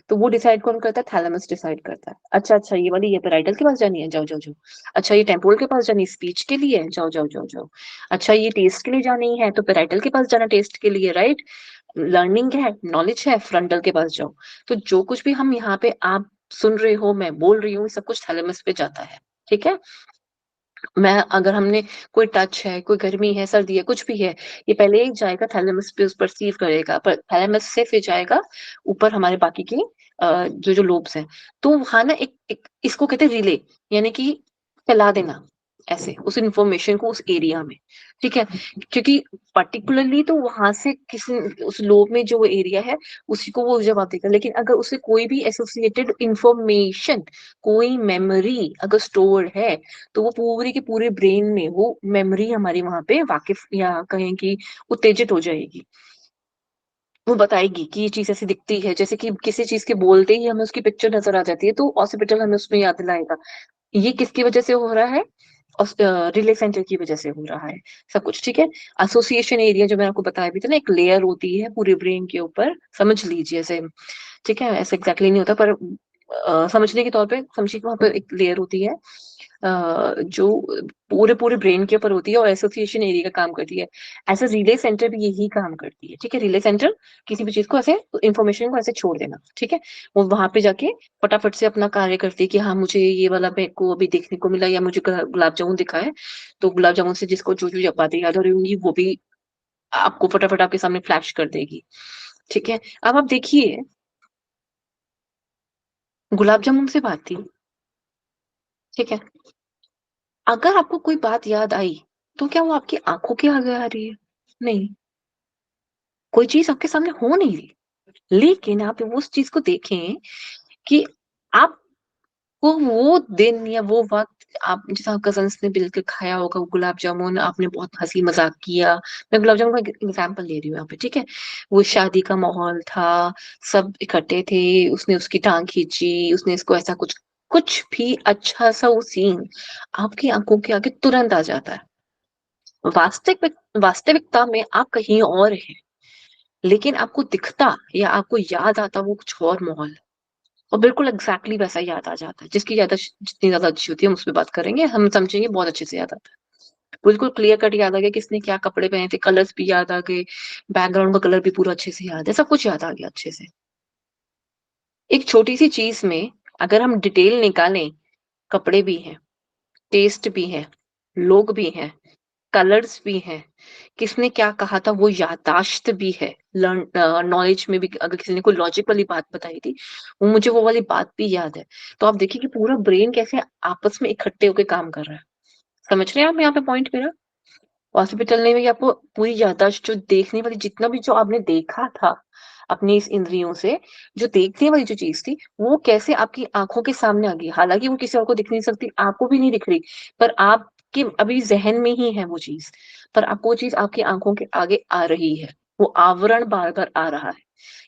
तो वो डिसाइड कौन करता है, थैलेमस डिसाइड करता है। अच्छा अच्छा, ये वाली ये पैराइटल के पास जानी है, जाओ जाओ जाओ। अच्छा ये टेम्पोरल के पास जानी है, स्पीच के लिए है, जाओ जाओ जाओ जाओ। अच्छा ये टेस्ट के लिए जानी है तो पैराइटल के पास जाना, टेस्ट के लिए, राइट। लर्निंग है, नॉलेज है, फ्रंटल के पास जाओ। तो जो कुछ भी हम यहाँ पे आप सुन रहे हो, मैं बोल रही हूँ, सब कुछ थैलेमस पे जाता है, ठीक है। मैं अगर हमने कोई टच है, कोई गर्मी है, सर्दी है, कुछ भी है, ये पहले ही जाएगा थैलेमस पे, उस परसीव करेगा, पर थैलेमस से फिर जाएगा ऊपर हमारे बाकी के जो जो लोब्स हैं। तो वहां ना एक इसको कहते हैं रिले, यानी कि फैला देना ऐसे उस इंफॉर्मेशन को उस एरिया में, ठीक है। क्योंकि पर्टिकुलरली तो वहां से किसी उस लोब में जो एरिया है उसी को वो जवाब देगा, लेकिन अगर उसे कोई भी एसोसिएटेड इंफॉर्मेशन, कोई मेमोरी अगर स्टोर है, तो वो पूरे के पूरे ब्रेन में वो मेमोरी हमारी वहां पे वाकिफ या कहें कि उत्तेजित हो जाएगी। वो बताएगी कि ये चीज ऐसी दिखती है, जैसे कि किसी चीज के बोलते ही हमें उसकी पिक्चर नजर आ जाती है तो हॉस्पिटल हमें उसमें याद दिलाएगा। ये किसकी वजह से हो रहा है, रिले सेंटर की वजह से हो रहा है, सब कुछ, ठीक है। एसोसिएशन एरिया जो मैंने आपको बताया भी था ना, एक लेयर होती है पूरे ब्रेन के ऊपर, समझ लीजिए ऐसे, ठीक है, ऐसे एग्जैक्टली नहीं होता पर समझने के तौर पे समझिए कि वहां पर एक लेयर होती है जो पूरे पूरे ब्रेन के ऊपर होती है और एसोसिएशन एरिया का काम करती है। ऐसे रिले सेंटर भी यही काम करती है, ठीक है। रिले सेंटर किसी भी चीज को ऐसे, इंफॉर्मेशन को ऐसे छोड़ देना, ठीक है। वो वहां पे जाके फटाफट से अपना कार्य करती है कि हाँ मुझे ये वाला मेरे को अभी देखने को मिला, या मुझे गुलाब जामुन दिखा है, तो गुलाब जामुन से जिसको जो जो बातें याद हो रही होंगी वो भी आपको फटाफट आपके सामने फ्लैश कर देगी, ठीक है। अब आप देखिए, गुलाब जामुन से बात थी, ठीक है, अगर आपको कोई बात याद आई तो क्या वो आपकी आंखों के आगे आ रही है, नहीं, कोई चीज आपके सामने हो नहीं रही, लेकिन आप उस चीज को देखें कि आप वो दिन या वो वक्त आप जैसे कजन्स ने मिलकर खाया होगा गुलाब जामुन, आपने बहुत हंसी मजाक किया। मैं गुलाब जामुन का एग्जाम्पल ले रही हूँ यहाँ पे, ठीक है। वो शादी का माहौल था, सब इकट्ठे थे, उसने उसकी टांग खींची, उसने इसको ऐसा कुछ कुछ भी अच्छा सा वो सीन आपकी आंखों के आगे तुरंत आ जाता है। वास्तविकता में आप कहीं और हैं, लेकिन आपको दिखता या आपको याद आता वो कुछ और माहौल है। और बिल्कुल एग्जैक्टली वैसा याद आ जाता है। जिसकी याद जितनी ज्यादा अच्छी होती है हम उस पर बात करेंगे, हम समझेंगे बहुत अच्छे से याद आता है। बिल्कुल क्लियर कट याद आ गया किसने क्या कपड़े पहने थे, कलर्स भी याद आ गए, बैकग्राउंड का कलर भी पूरा अच्छे से याद है, सब कुछ याद आ गया अच्छे से। एक छोटी सी चीज में अगर हम डिटेल निकालें, कपड़े भी हैं, टेस्ट भी है, लोग भी हैं, कलर्स भी हैं, किसने क्या कहा था वो याददाश्त भी है, लर्न नॉलेज में भी अगर किसी ने कोई लॉजिक वाली बात बताई थी वो मुझे वो वाली बात भी याद है। तो आप देखिए कि पूरा ब्रेन कैसे आपस में इकट्ठे होकर काम कर रहा है। समझ रहे हैं आप यहाँ पे पॉइंट मेरा? हॉस्पिटल ने भी आपको पूरी याददाश्त, जो देखने वाली जितना भी जो आपने देखा था अपनी इस इंद्रियों से, जो देखने वाली जो चीज थी वो कैसे आपकी आंखों के सामने आ गई। हालांकि वो किसी और को दिख नहीं सकती, आपको भी नहीं दिख रही, पर आपके अभी जहन में ही है वो चीज, पर आपको वो चीज आपकी आंखों के आगे आ रही है। वो आवरण बार बार आ रहा है।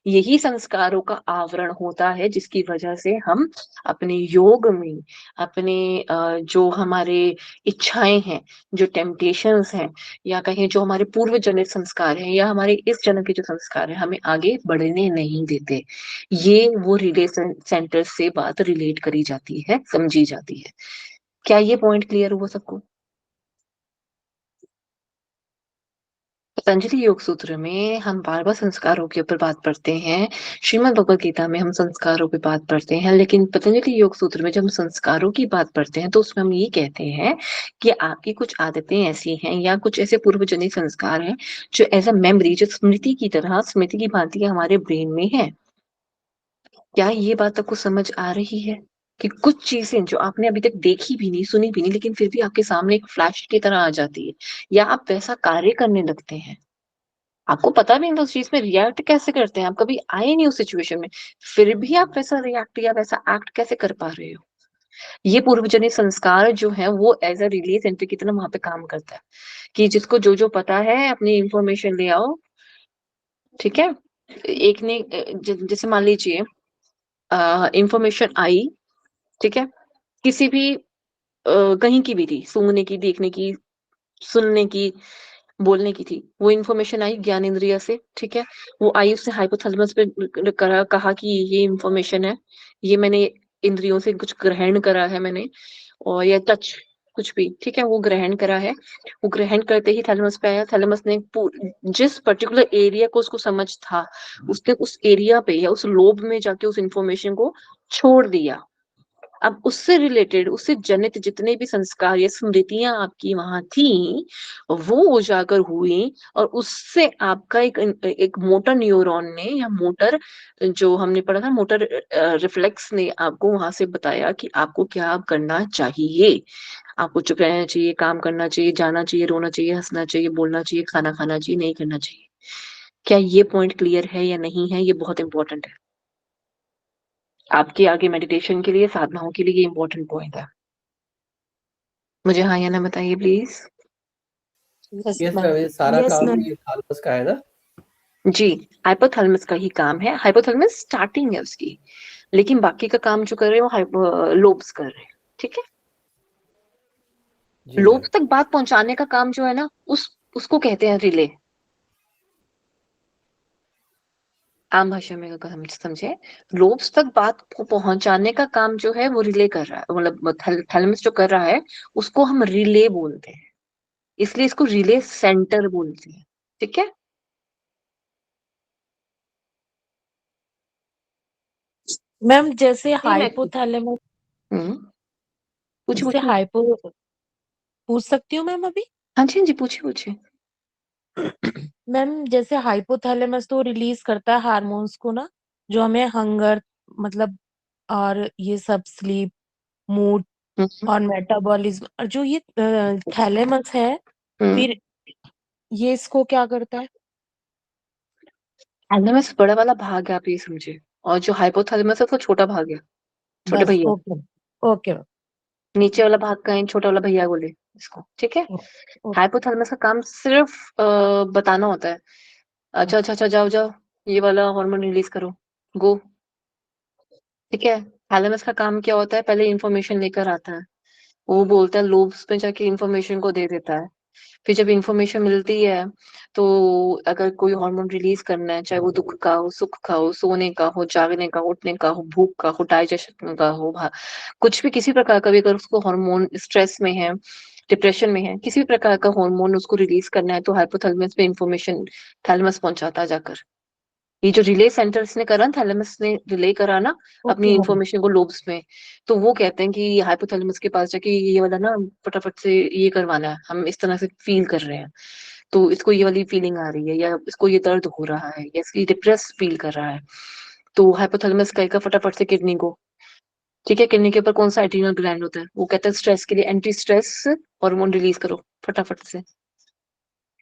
यही संस्कारों का आवरण होता है, जिसकी वजह से हम अपने योग में, अपने जो हमारे इच्छाएं हैं, जो टेम्पटेशंस हैं, या कहें जो हमारे पूर्व जनित संस्कार हैं, या हमारे इस जन्म के जो संस्कार हैं, हमें आगे बढ़ने नहीं देते। ये वो रिलेशन सेंटर से बात रिलेट करी जाती है, समझी जाती है। क्या ये पॉइंट क्लियर हुआ सबको? पतंजलि योग सूत्र में हम बार बार संस्कारों के ऊपर बात करते हैं, श्रीमद् भगवद गीता में हम संस्कारों पे बात करते हैं, लेकिन पतंजलि योग सूत्र में जब हम संस्कारों की बात करते हैं तो उसमें हम ये कहते हैं कि आपकी कुछ आदतें ऐसी हैं या कुछ ऐसे पूर्वजन्य संस्कार हैं जो एज अ मेमोरी, जो स्मृति की तरह, स्मृति की भांति हमारे ब्रेन में है। क्या ये बात आपको समझ आ रही है कि कुछ चीजें जो आपने अभी तक देखी भी नहीं, सुनी भी नहीं, लेकिन फिर भी आपके सामने एक फ्लैश की तरह आ जाती है, या आप वैसा कार्य करने लगते हैं, आपको पता भी नहीं था उस चीज में रिएक्ट कैसे करते हैं, आप कभी आए नहीं उस सिचुएशन में, फिर भी आप वैसा रिएक्ट या वैसा एक्ट कैसे कर पा रहे हो? ये पूर्वजन्य संस्कार जो है वो एज अ रिले सेंटर की तरह वहां पे काम करता है, कि जिसको जो जो पता है अपनी इंफॉर्मेशन ले आओ। ठीक है। एक ने जैसे मान लीजिए इंफॉर्मेशन आई, ठीक है, किसी भी कहीं की भी थी, सूंघने की, देखने की, सुनने की, बोलने की थी, वो इन्फॉर्मेशन आई ज्ञान इंद्रिय से, ठीक है। वो आई, उसने हाइपोथैलेमस पे कहा कि ये इन्फॉर्मेशन है, ये मैंने इंद्रियों से कुछ ग्रहण करा है मैंने, और या टच, कुछ भी, ठीक है, वो ग्रहण करा है। वो ग्रहण करते ही थैलेमस पे आया, थैलेमस ने जिस पर्टिकुलर एरिया को उसको समझ था, उसने उस एरिया पे या उस लोब में जाके उस इंफॉर्मेशन को छोड़ दिया। अब उससे रिलेटेड, उससे जनित जितने भी संस्कार या स्मृतियां आपकी वहां थी, वो उजागर हुई, और उससे आपका एक मोटर न्यूरॉन ने, या मोटर, जो हमने पढ़ा था मोटर रिफ्लेक्स ने आपको वहां से बताया कि आपको क्या करना चाहिए। आपको चुप रहना चाहिए, काम करना चाहिए, जाना चाहिए, रोना चाहिए, हंसना चाहिए, बोलना चाहिए, खाना खाना चाहिए, नहीं करना चाहिए। क्या ये पॉइंट क्लियर है या नहीं है? ये बहुत इंपॉर्टेंट है आपके आगे मेडिटेशन के लिए, साधनाओं के लिए, ये इंपॉर्टेंट पॉइंट है। मुझे हाँ या ना बताइए please. Yes yes ma'am. Ma'am, ये सारा यस काम मैम। ये थालमस का है ना? जी, हाइपोथैलेमस का ही काम है, हाइपोथैलेमस स्टार्टिंग है उसकी, लेकिन बाकी का काम जो कर रहे हैं वो लोब्स कर रहे हैं। ठीक है। जी मैम। लोब्स तक बात पहुंचाने का काम जो है ना, उसको कहते हैं रिले। आम भाषा में अगर हम समझे, लोब्स तक बात को पहुंचाने का काम जो है वो रिले कर रहा है, मतलब थैलेमस जो कर रहा है उसको हम रिले बोलते हैं, इसलिए इसको रिले सेंटर बोलते हैं। ठीक है। मैम जैसे नहीं मैं हाइपोथैलेमस, हम्म पूछिए जैसे पूछिए। हाइपो, पूछ सकती हूँ मैम अभी? हाँ जी हाँ जी, पूछिए पूछिए। मैम जैसे हाइपोथैलेमस तो रिलीज करता है हार्मोन्स को ना, जो हमें हंगर, मतलब, और ये सब स्लीप, मूड हम्म और मेटाबॉलिज्म, और जो ये थैलेमस है, हम्म फिर ये इसको क्या करता है? थैलेमस बड़ा वाला भाग है, आप ये समझे, और जो हाइपोथैलेमस है वो छोटा भाग है, छोटे बस भैया। ओके। Okay ma'am. नीचे वाला भाग का है, छोटा वाला भैया बोले इसको, ठीक है। ओके। हाइपोथैलेमस का काम सिर्फ बताना होता है, अच्छा अच्छा अच्छा, जाओ जाओ, ये वाला हार्मोन रिलीज करो, गो, ठीक है। थैलेमस का काम क्या होता है, पहले इंफॉर्मेशन लेकर आता है, वो बोलता है लोब्स में जाके इंफॉर्मेशन को दे देता है। फिर जब इंफॉर्मेशन मिलती है तो अगर कोई हार्मोन रिलीज करना है, चाहे वो दुख का हो, सुख का हो, सोने का हो, जागने का, उठने का हो, भूख का हो, डाइजेशन का हो, कुछ भी किसी प्रकार का भी अगर उसको हार्मोन स्ट्रेस में है, डिप्रेशन में है, किसी भी प्रकार का हार्मोन उसको रिलीज करना है तो हाइपोथैलेमस पे इंफॉर्मेशन थैलेमस पहुंचाता है जाकर। ये जो रिले सेंटर इसने करा, थैलेमस ने रिले करा ना अपनी ओके मैम। इंफॉर्मेशन को लोब्स में, तो वो कहते हैं कि हाइपोथैलेमस के पास जाके ये वाला ना फटाफट से ये करवाना है, हम इस तरह से फील कर रहे हैं, तो इसको ये वाली फीलिंग आ रही है, या इसको ये दर्द हो रहा है, या इसकी डिप्रेस फील कर रहा है, तो हाइपोथैलेमस कहेगा फटाफट से किडनी को, ठीक है। किडनी के ऊपर कौन सा एड्रीनल ग्लैंड होता है, वो कहता है स्ट्रेस के लिए एंटी स्ट्रेस हार्मोन रिलीज करो फटाफट से,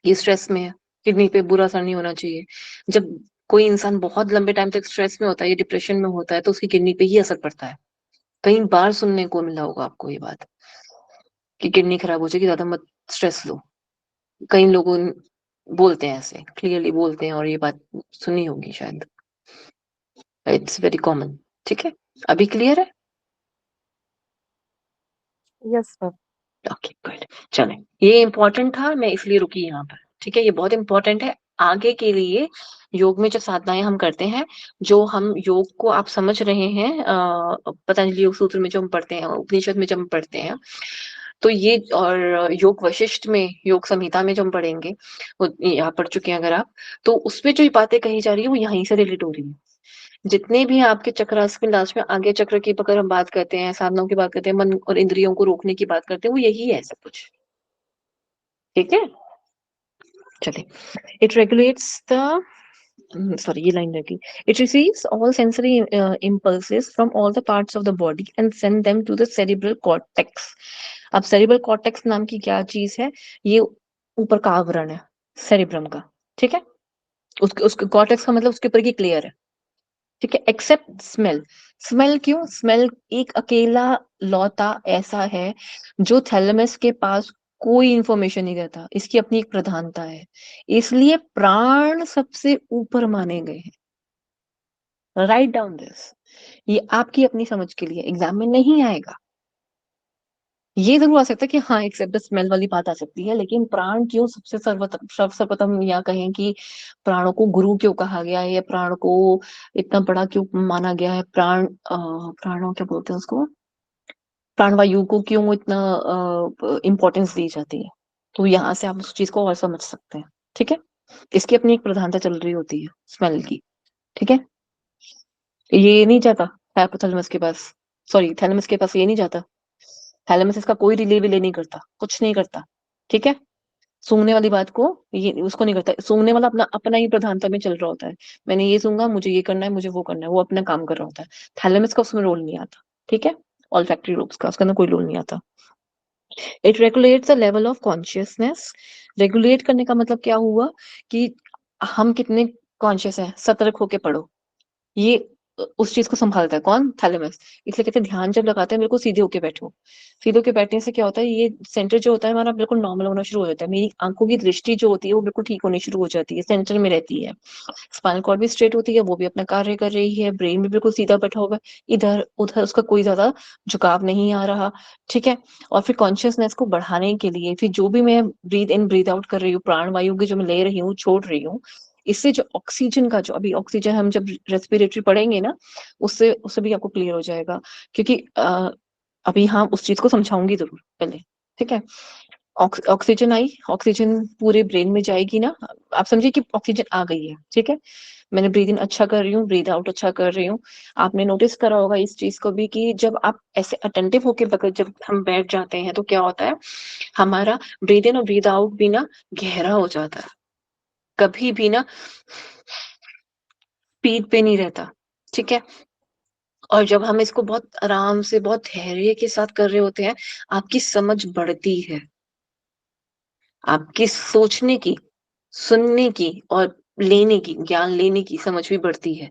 ये स्ट्रेस में है, किडनी पे बुरा असर नहीं होना चाहिए। जब कोई इंसान बहुत लंबे टाइम तक स्ट्रेस में होता है या डिप्रेशन में होता है तो उसकी किडनी पे ही असर पड़ता है। कई बार सुनने को मिला होगा आपको ये बात कि किडनी खराब हो जाएगी, ज्यादा मत स्ट्रेस लो। कई लोग बोलते हैं, ऐसे क्लियरली बोलते हैं, और ये बात सुनी होगी शायद, इट्स वेरी कॉमन, ठीक है। अभी क्लियर है? Yes ma'am. Okay good. चले, ये इंपॉर्टेंट था, मैं इसलिए रुकी यहाँ पर, ठीक है। ये बहुत इंपॉर्टेंट है आगे के लिए। योग में जो साधनाएं हम करते हैं, जो हम योग को आप समझ रहे हैं, पतंजलि योग सूत्र में जो हम पढ़ते हैं, उपनिषद में जब हम पढ़ते हैं, तो ये, और योग वशिष्ठ में, योग संहिता में जो हम पढ़ेंगे, वो यहाँ पढ़ चुके हैं अगर आप, तो उसमें जो ये बातें कही जा रही है वो यहीं से रिलेट हो रही है। जितने भी आपके चक्रास में लास्ट में आगे चक्र की अगर हम बात करते हैं, साधनाओं की बात करते हैं, मन और इंद्रियों को रोकने की बात करते हैं, वो यही है सब कुछ, ठीक है। चलिए, इट रेगुलेट्स द, sorry, ये लाइन लगी, it receives all sensory impulses from all the parts of the body and send them to the cerebral cortex। अब cerebral cortex नाम की क्या चीज है, ये ऊपर का आवरण है सेरिब्रम का, ठीक है। उसके उसके कॉर्टेक्स का मतलब उसके ऊपर की क्लियर है, ठीक है। Except smell. स्मेल क्यों? स्मेल एक अकेला लौता ऐसा है जो थैलेमस के पास कोई इंफॉर्मेशन नहीं देता, इसकी अपनी एक प्रधानता है, इसलिए प्राण सबसे ऊपर माने गए हैं। राइट डाउन दिस, ये आपकी अपनी समझ के लिए, एग्जाम में नहीं आएगा। ये जरूर आ सकता है कि हाँ एक्सेप्ट द स्मेल वाली बात आ सकती है, लेकिन प्राण क्यों सबसे सर्वप्रथम, या कहें कि प्राणों को गुरु क्यों कहा गया है, या प्राण को इतना बड़ा क्यों माना गया है, प्राणों क्या बोलते हैं उसको, प्राणवायु को क्यों इतना इम्पोर्टेंस दी जाती है, तो यहाँ से आप उस चीज को और समझ सकते हैं, ठीक है। इसकी अपनी एक प्रधानता चल रही होती है स्मेल की, ठीक है। ये नहीं जाता हाइपोथैलेमस के पास, सॉरी थैलेमस के पास, ये नहीं जाता। थैलेमस इसका कोई रिले विले नहीं करता, कुछ नहीं करता, ठीक है। सूंघने वाली बात को ये उसको नहीं करता, सूंघने वाला अपना अपना ही प्रधानता में चल रहा होता है, मैंने ये सूंघा, मुझे ये करना है, मुझे वो करना है, वो अपना काम कर रहा होता है। थैलेमस का उसमें रोल नहीं आता, ठीक है। ऑल्फैक्टरी लोब्स का उसके अंदर कोई रोल नहीं आता। It regulates the level of consciousness. Regulate करने का मतलब क्या हुआ कि हम कितने कॉन्शियस है, सतर्क होके पढ़ो, ये उस चीज को संभालता है कौन? थैलेमस। इसलिए कहते हैं ध्यान जब लगाते हैं बिल्कुल सीधे होके बैठो। सीधे होके बैठने से क्या होता है, ये सेंटर जो होता है हमारा बिल्कुल नॉर्मल होना शुरू हो जाता है, मेरी आंखों की दृष्टि जो होती है वो बिल्कुल ठीक होनी शुरू हो जाती है, सेंटर में रहती है। स्पाइनल कॉर्ड भी स्ट्रेट होती है, वो भी अपना कार्य कर रही है, ब्रेन भी बिल्कुल सीधा बैठा होगा, इधर उधर उसका कोई ज्यादा झुकाव नहीं आ रहा, ठीक है। और फिर कॉन्शियसनेस को बढ़ाने के लिए फिर जो भी मैं ब्रीद इन ब्रीद आउट कर रही हूँ, प्राण वायु की जो मैं ले रही हूँ, छोड़ रही हूँ, इससे जो ऑक्सीजन का, जो अभी ऑक्सीजन हम जब रेस्पिरेटरी पढ़ेंगे ना, उससे उससे भी आपको क्लियर हो जाएगा, क्योंकि अभी हाँ उस चीज को समझाऊंगी जरूर पहले, ठीक है। ऑक्सीजन आई, ऑक्सीजन पूरे ब्रेन में जाएगी ना, आप समझिए कि ऑक्सीजन आ गई है, ठीक है। मैंने ब्रीद इन अच्छा कर रही हूँ, ब्रीद आउट अच्छा कर रही हूँ। आपने नोटिस करा होगा इस चीज को भी कि जब आप ऐसे अटेंटिव होके बगैर जब हम बैठ जाते हैं तो क्या होता है, हमारा ब्रीद इन और ब्रीद आउट भी ना गहरा हो जाता है, कभी भी ना स्पीड पे नहीं रहता, ठीक है। और जब हम इसको बहुत आराम से, बहुत धैर्य के साथ कर रहे होते हैं, आपकी समझ बढ़ती है, आपकी सोचने की, सुनने की और लेने की, ज्ञान लेने की समझ भी बढ़ती है।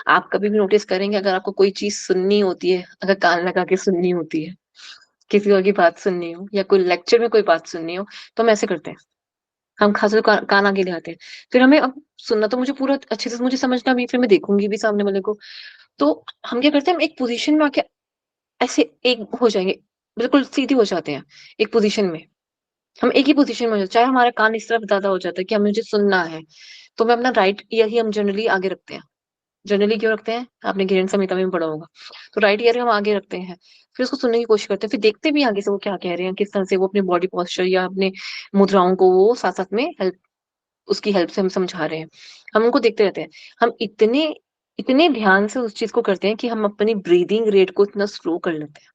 आप कभी भी नोटिस करेंगे, अगर आपको कोई चीज सुननी होती है, अगर कान लगा के सुननी होती है, किसी और की बात सुननी हो या कोई लेक्चर में कोई बात सुननी हो, तो हम ऐसे करते हैं, हम खास करके कान आगे ले आते हैं। फिर हमें अब सुनना तो मुझे पूरा अच्छे से मुझे समझना भी, फिर मैं देखूंगी भी सामने वाले को। तो हम क्या करते हैं, हम एक पोजीशन में आके ऐसे एक हो जाएंगे, बिल्कुल सीधी हो जाते हैं एक पोजीशन में। हम एक ही पोजीशन में हो जाते, चाहे हमारा कान इस तरफ ज्यादा हो जाता है कि हमें मुझे सुनना है, तो मैं अपना राइट ईयर ही हम जनरली आगे रखते हैं। जनरली क्यों रखते हैं, आपने घिरन संहिता में भी पढ़ा होगा। तो राइट ईयर हम आगे रखते हैं, फिर उसको सुनने की कोशिश करते हैं, फिर देखते भी आगे से वो क्या कह रहे हैं, किस तरह से वो अपने बॉडी पोस्चर या अपने मुद्राओं को वो साथ साथ में हेल्प, उसकी हेल्प से हम समझा रहे हैं। हम उनको देखते रहते हैं। हम इतने इतने ध्यान से उस चीज को करते हैं कि हम अपनी ब्रीदिंग रेट को इतना स्लो कर लेते हैं।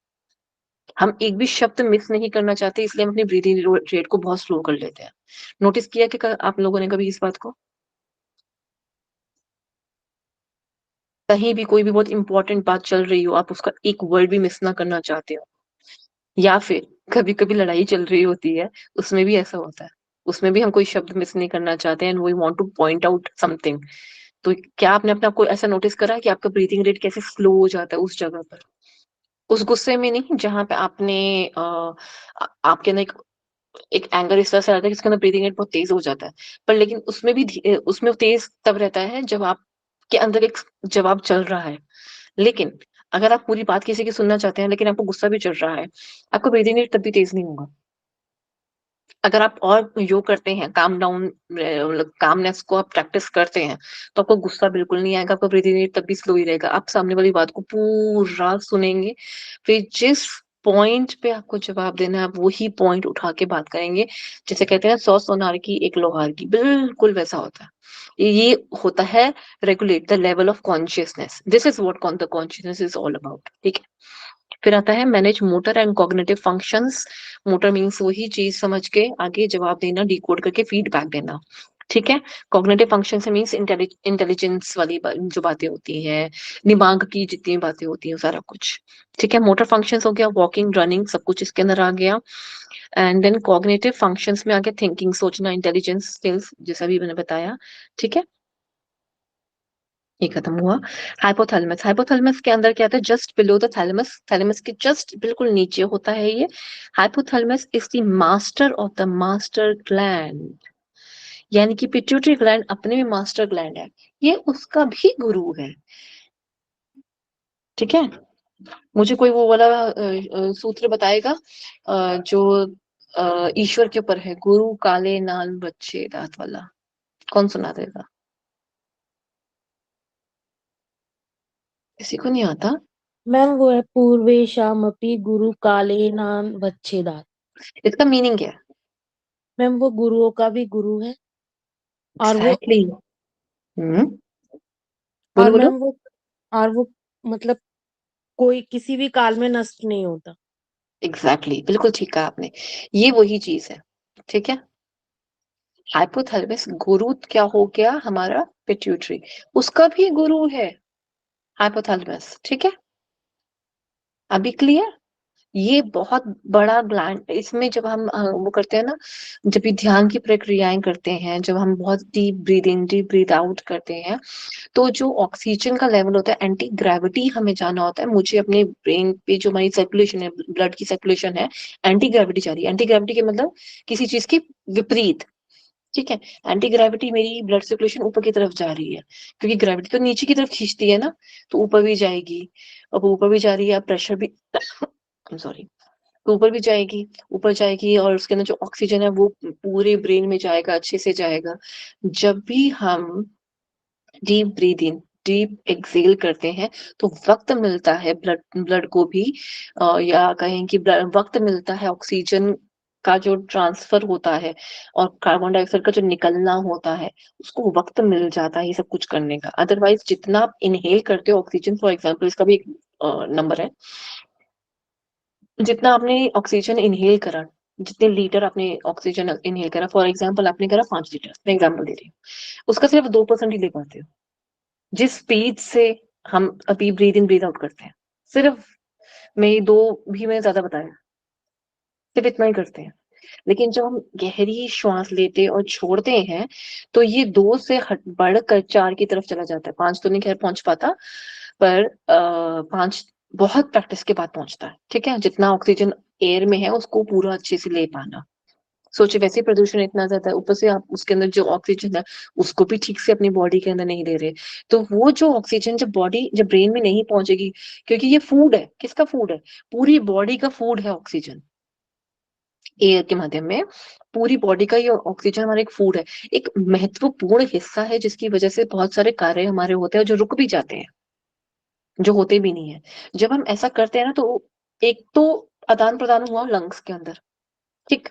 हम एक भी शब्द मिस नहीं करना चाहते, इसलिए हम अपनी ब्रीदिंग रेट को बहुत स्लो कर लेते हैं। नोटिस किया कि आप लोगों ने कभी इस बात को, कहीं भी कोई भी बहुत इंपॉर्टेंट बात चल रही हो, आप उसका एक वर्ड भी मिस ना करना चाहते हो, या फिर कभी कभी लड़ाई चल रही होती है, उसमें भी ऐसा होता है, उसमें भी हम कोई शब्द मिस नहीं करना चाहते हैं, and we want to point out something. तो क्या आपने अपना कोई ऐसा नोटिस करा कि आपका ब्रीथिंग रेट कैसे स्लो हो जाता है उस जगह पर, उस गुस्से में नहीं, जहां पे आपने आपके अंदर एक एंगर इस तरह से आता है कि उसके अंदर ब्रीथिंग रेट बहुत तेज हो जाता है। पर लेकिन उसमें भी उसमें तेज तब रहता है जब आपके अंदर एक जवाब चल रहा है। लेकिन अगर आप पूरी बात किसी की सुनना चाहते हैं लेकिन आपको गुस्सा भी चढ़ रहा है, आपका ब्रीदिंग रेट तब भी तेज नहीं होगा। अगर आप और योग करते हैं, काम डाउन, मतलब कामनेस को आप प्रैक्टिस करते हैं, तो आपको गुस्सा बिल्कुल नहीं आएगा, आपका ब्रीदिंग रेट तब भी स्लो ही रहेगा, आप सामने वाली बात को पूरा सुनेंगे, फिर जिस पॉइंट पे आपको जवाब देना है आप वही पॉइंट उठा के बात करेंगे। जैसे कहते हैं 100 सोनार की एक लोहार की, बिल्कुल वैसा होता है। ये होता है regulate the level of consciousness, this is what the consciousness is all about, ठीक है। फिर आता है manage motor and cognitive functions. Motor means वही चीज समझ के आगे जवाब देना, डिकोड करके फीडबैक देना, ठीक है। कॉग्निटिव फंक्शन से मीन्स इंटेलिजेंस वाली जो बातें होती हैं, दिमाग की जितनी बातें होती हैं, सारा कुछ, ठीक है। मोटर फंक्शंस हो गया, वॉकिंग, रनिंग, सब कुछ इसके अंदर आ गया। एंड देन कॉग्निटिव फंक्शंस में आ गया थिंकिंग, सोचना, इंटेलिजेंस, स्किल्स, जैसा भी मैंने बताया, ठीक है। ये खत्म हुआ। हाइपोथैलेमस, हाइपोथैलेमस के अंदर क्या आता है, just below the thalamus, thalamus के जस्ट बिल्कुल नीचे होता है ये। Hypothalamus is the master of the master gland, यानी कि पिट्यूटरी ग्लैंड अपने में मास्टर ग्लैंड है, ये उसका भी गुरु है, ठीक है। मुझे कोई वो वाला सूत्र बताएगा जो ईश्वर के ऊपर है, गुरु काले नाल बच्चे दांत वाला, कौन सुना देगा, किसी को नहीं आता। मैम वो है पूर्वेशामपि गुरु कालेनान वच्छेदात। इसका मीनिंग क्या है? मैम वो गुरुओं का भी गुरु है, और वो एग्जैक्टली exactly. और बोलो बोलो। मैम वो और वो मतलब कोई किसी भी काल में नष्ट नहीं होता। Exactly exactly. बिल्कुल ठीक कहा आपने, ये वही चीज है, ठीक है। हाइपोथैलेमस गुरु क्या हो गया हमारा, पिट्यूटरी, उसका भी गुरु है हाइपोथैलेमस, ठीक है। अभी क्लियर। ये बहुत बड़ा ग्लैंड, इसमें जब हम वो करते हैं ना, जब भी ध्यान की प्रक्रियाएं करते हैं, जब हम बहुत deep breathe in deep breathe out करते हैं, तो जो ऑक्सीजन का लेवल होता है, एंटी ग्रेविटी हमें जाना होता है। मुझे अपने ब्रेन पे जो हमारी सर्कुलेशन है, ब्लड की सर्कुलेशन है, एंटी ग्रेविटी जा रही है। एंटी ग्रेविटी के मतलब किसी चीज की विपरीत, ठीक है। एंटी ग्रेविटी मेरी ब्लड सर्कुलेशन ऊपर की तरफ जा रही है, क्योंकि ग्रेविटी तो नीचे की तरफ खींचती है ना, तो ऊपर भी जाएगी। अब ऊपर भी जा रही है, प्रेशर भी सॉरी, तो ऊपर भी जाएगी, ऊपर जाएगी, और उसके अंदर जो ऑक्सीजन है वो पूरे ब्रेन में जाएगा, अच्छे से जाएगा। जब भी हम deep breathe in deep exhale करते हैं, तो वक्त मिलता है ब्लड ब्लड को भी, या कहें कि वक्त मिलता है ऑक्सीजन का जो ट्रांसफर होता है, और कार्बन डाइऑक्साइड का जो निकलना होता है, उसको वक्त मिल जाता है ये सब कुछ करने का। अदरवाइज जितना आप इनहेल करते हो ऑक्सीजन, फॉर एग्जाम्पल इसका भी एक नंबर है, जितना आपने ऑक्सीजन इनहेल करा, जितने लीटर आपने ऑक्सीजन इनहेल करा, फॉर एग्जाम्पल आपने करा 5 लीटर, मैं एग्जाम्पल दे रही हूँ, उसका सिर्फ 2% ही ले पाते हो, जिस स्पीड से हम अभी ब्रीद इन ब्रीद आउट करते हैं। सिर्फ मैं दो भी मैंने ज्यादा बताया, सिर्फ इतना ही करते हैं। लेकिन जब हम गहरी श्वास लेते और छोड़ते हैं तो ये 2 से बढ़कर 4 की तरफ चला जाता है। 5 तो नहीं खैर पहुंच पाता, पर 5 बहुत प्रैक्टिस के बाद पहुंचता है। ठीक है, जितना ऑक्सीजन एयर में है उसको पूरा अच्छे से ले पाना। सोचिए वैसे ही प्रदूषण इतना ज्यादा है, ऊपर से आप उसके अंदर जो ऑक्सीजन है उसको भी ठीक से अपनी बॉडी के अंदर नहीं ले रहे, तो वो जो ऑक्सीजन जब ब्रेन में नहीं पहुंचेगी, क्योंकि ये फूड है, किसका फूड है, पूरी बॉडी का फूड है ऑक्सीजन। एयर के माध्यम में पूरी बॉडी का ये ऑक्सीजन हमारा एक फूड है, एक महत्वपूर्ण हिस्सा है, जिसकी वजह से बहुत सारे कार्य हमारे होते हैं जो रुक भी जाते हैं, जो होते भी नहीं है। जब हम ऐसा करते हैं ना, तो एक तो आदान प्रदान हुआ लंग्स के अंदर। ठीक,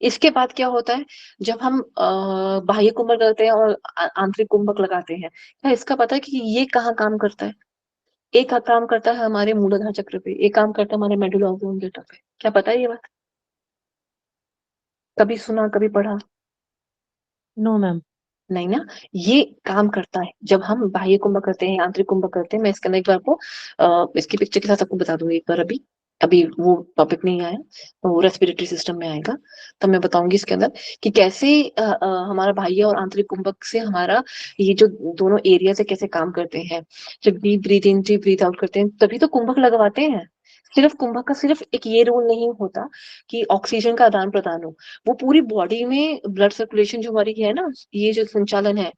इसके बाद क्या होता है, जब हम बाह्य कुंभक करते हैं और आंतरिक कुंभक लगाते हैं, क्या इसका पता है कि ये कहाँ काम करता है? एक काम करता है हमारे मूलाधार चक्र पे, एक काम करता है हमारे मेडुला ऑब्लोंगेटा पे। क्या पता है ये बात? कभी सुना, कभी पढ़ा? No ma'am. नहीं ना, ये काम करता है जब हम बाह्य कुंभक करते हैं, आंतरिक कुंभक करते हैं। मैं इसके अंदर एक बार आपको इसकी पिक्चर के साथ आपको बता दूंगी एक बार। अभी अभी वो टॉपिक नहीं आया, तो वो रेस्पिरेटरी सिस्टम में आएगा, तब मैं बताऊंगी इसके अंदर कि कैसे हमारा बाह्य और आंतरिक कुंभक से हमारा ये जो दोनों एरिया से कैसे काम करते हैं। जब डीप ब्रीथ इन डीप ब्रीथ आउट करते हैं तभी तो कुंभक लगवाते हैं। सिर्फ कुंभक का सिर्फ एक ये रोल नहीं होता कि ऑक्सीजन का आदान प्रदान हो, वो पूरी बॉडी में ब्लड सर्कुलेशन जो हमारी है ना, ये जो संचालन है,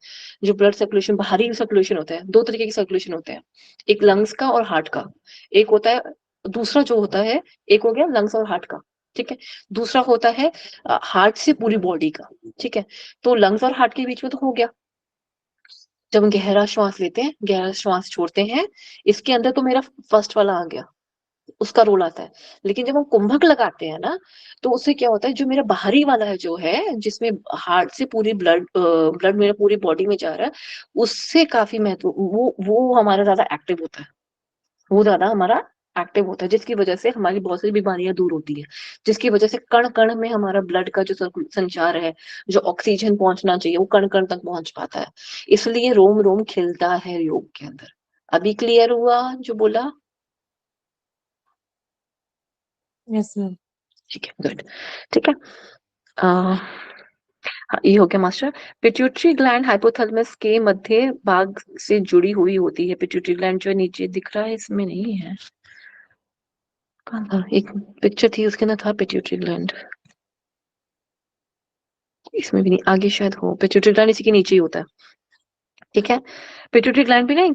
जो ब्लड सर्कुलेशन, बाहरी सर्कुलेशन होता है, 2 तरीके के सर्कुलेशन होते हैं, एक लंग्स का और हार्ट का। एक होता है, दूसरा जो होता है, एक हो गया लंग्स और हार्ट का, ठीक है। दूसरा होता है हार्ट से पूरी बॉडी का, ठीक है। तो लंग्स और हार्ट के बीच में तो हो गया। जब हम गहरा श्वास लेते हैं, गहरा श्वास छोड़ते हैं, इसके अंदर तो मेरा फर्स्ट वाला आ गया, उसका रोल आता है। लेकिन जब हम कुंभक लगाते हैं ना, तो उससे क्या होता है, जो मेरा बाहरी वाला है जो है, जिसमें हार्ट से पूरी ब्लड मेरा पूरी बॉडी में जा रहा है, उससे काफी महत्व, वो हमारा ज्यादा एक्टिव होता है। वो ज्यादा हमारा एक्टिव होता है, जिसकी वजह से हमारी बहुत सारी बीमारियां दूर होती है, जिसकी वजह से कण कण में हमारा ब्लड का जो संचार है, जो ऑक्सीजन पहुंचना चाहिए, वो कण कण तक पहुंच पाता है। इसलिए रोम रोम खिलता है योग के अंदर। अभी क्लियर हुआ जो बोला? Yes ma'am. ठीक है, गुड। ठीक है, हाँ, ये हो गया मास्टर। पिट्यूटरी ग्लैंड हाइपोथैलेमस के मध्य भाग से जुड़ी हुई होती है। पिट्यूटरी ग्लैंड जो नीचे दिख रहा है, इसमें नहीं है, कहाँ था? एक पिक्चर थी उसके अंदर था पिट्यूटरी ग्लैंड, इसमें भी नहीं, आगे शायद हो। पिट्यूटरी ग्लैंड इसी के नीचे ही होता है, ठीक है। पिट्यूटरी ग्लैंड भी ना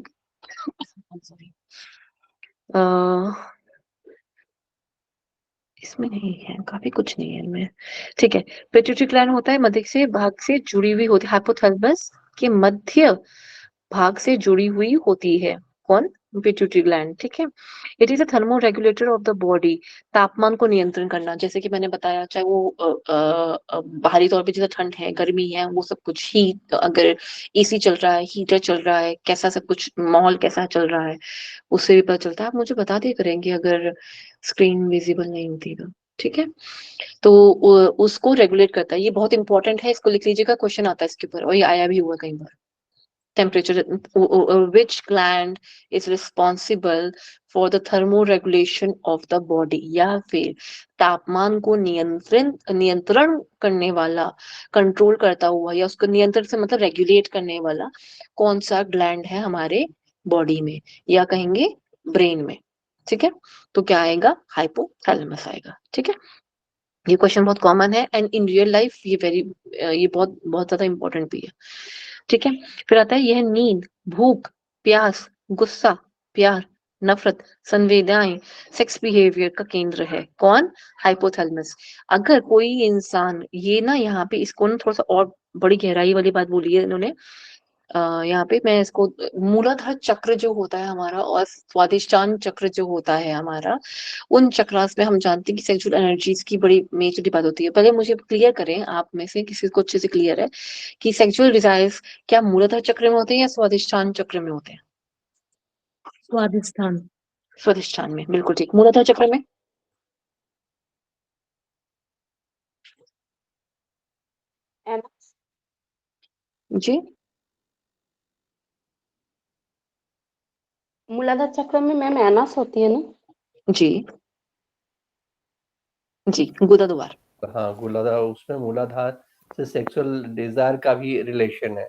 सॉरी, इसमें नहीं है, काफी कुछ नहीं है इनमें, ठीक है। पिट्यूटरी ग्लैंड होता है मध्य से भाग से जुड़ी हुई होती है, हाइपोथैलेमस के मध्य भाग से जुड़ी हुई होती है। कौन? पिट्यूटरी ग्लैंड, ठीक है। It is a thermo regulator of the body. तापमान को नियंत्रण करना, जैसे कि मैंने बताया, चाहे वो बाहरी तौर पे जैसे ठंड है, गर्मी है, वो सब कुछ, हीट, अगर एसी चल रहा है, हीटर चल रहा है, कैसा सब कुछ माहौल कैसा चल रहा है, उससे भी पता चलता है। आप मुझे बता दिया करेंगे अगर स्क्रीन विजिबल नहीं होती तो, ठीक है। तो उसको रेगुलेट करता है, ये बहुत इंपॉर्टेंट है, इसको लिख लीजिएगा, क्वेश्चन आता है इसके ऊपर, और ये आया भी हुआ कई बार। temperature, which gland is responsible for the thermoregulation of the body, या फिर तापमान को नियंत्रण करने वाला, कंट्रोल करता हुआ, या उसको नियंत्रण से मतलब रेगुलेट करने वाला कौन सा ग्लैंड है हमारे बॉडी में, या कहेंगे ब्रेन में, ठीक है। तो क्या आएगा? हाइपोथैलेमस आएगा, ठीक है। ये क्वेश्चन बहुत कॉमन है, एंड इन रियल लाइफ ये बहुत बहुत ज्यादा इंपॉर्टेंट भी है, ठीक है। फिर आता है यह नींद, भूख, प्यास, गुस्सा, प्यार, नफरत, संवेदनाएं, सेक्स बिहेवियर का केंद्र है। कौन? हाइपोथैलेमस। अगर कोई इंसान, ये ना यहाँ पे इसको ना थोड़ा सा और बड़ी गहराई वाली बात बोली है इन्होंने, यहाँ पे मैं इसको, मूलाधार चक्र जो होता है हमारा और स्वादिष्टान चक्र जो होता है हमारा, उन चक्रास में हम जानते हैं कि सेक्सुअल एनर्जीज की बड़ी मेजर बात होती है। पहले मुझे क्लियर करें, आप में से किसी को अच्छे से क्लियर है कि सेक्सुअल डिजायर्स क्या मूलाधार चक्र में होते हैं या स्वादिष्टान चक्र में होते हैं? स्वादिष्ठान। स्वादिष्टान में, बिल्कुल ठीक। मूलाधार चक्र में? जी मूलाधार चक्र में मैम एनस होती है ना? जी जी, गुदा द्वार, हाँ, मूलाधार, उसमें मूलाधार से सेक्सुअल डिजायर का भी रिलेशन है,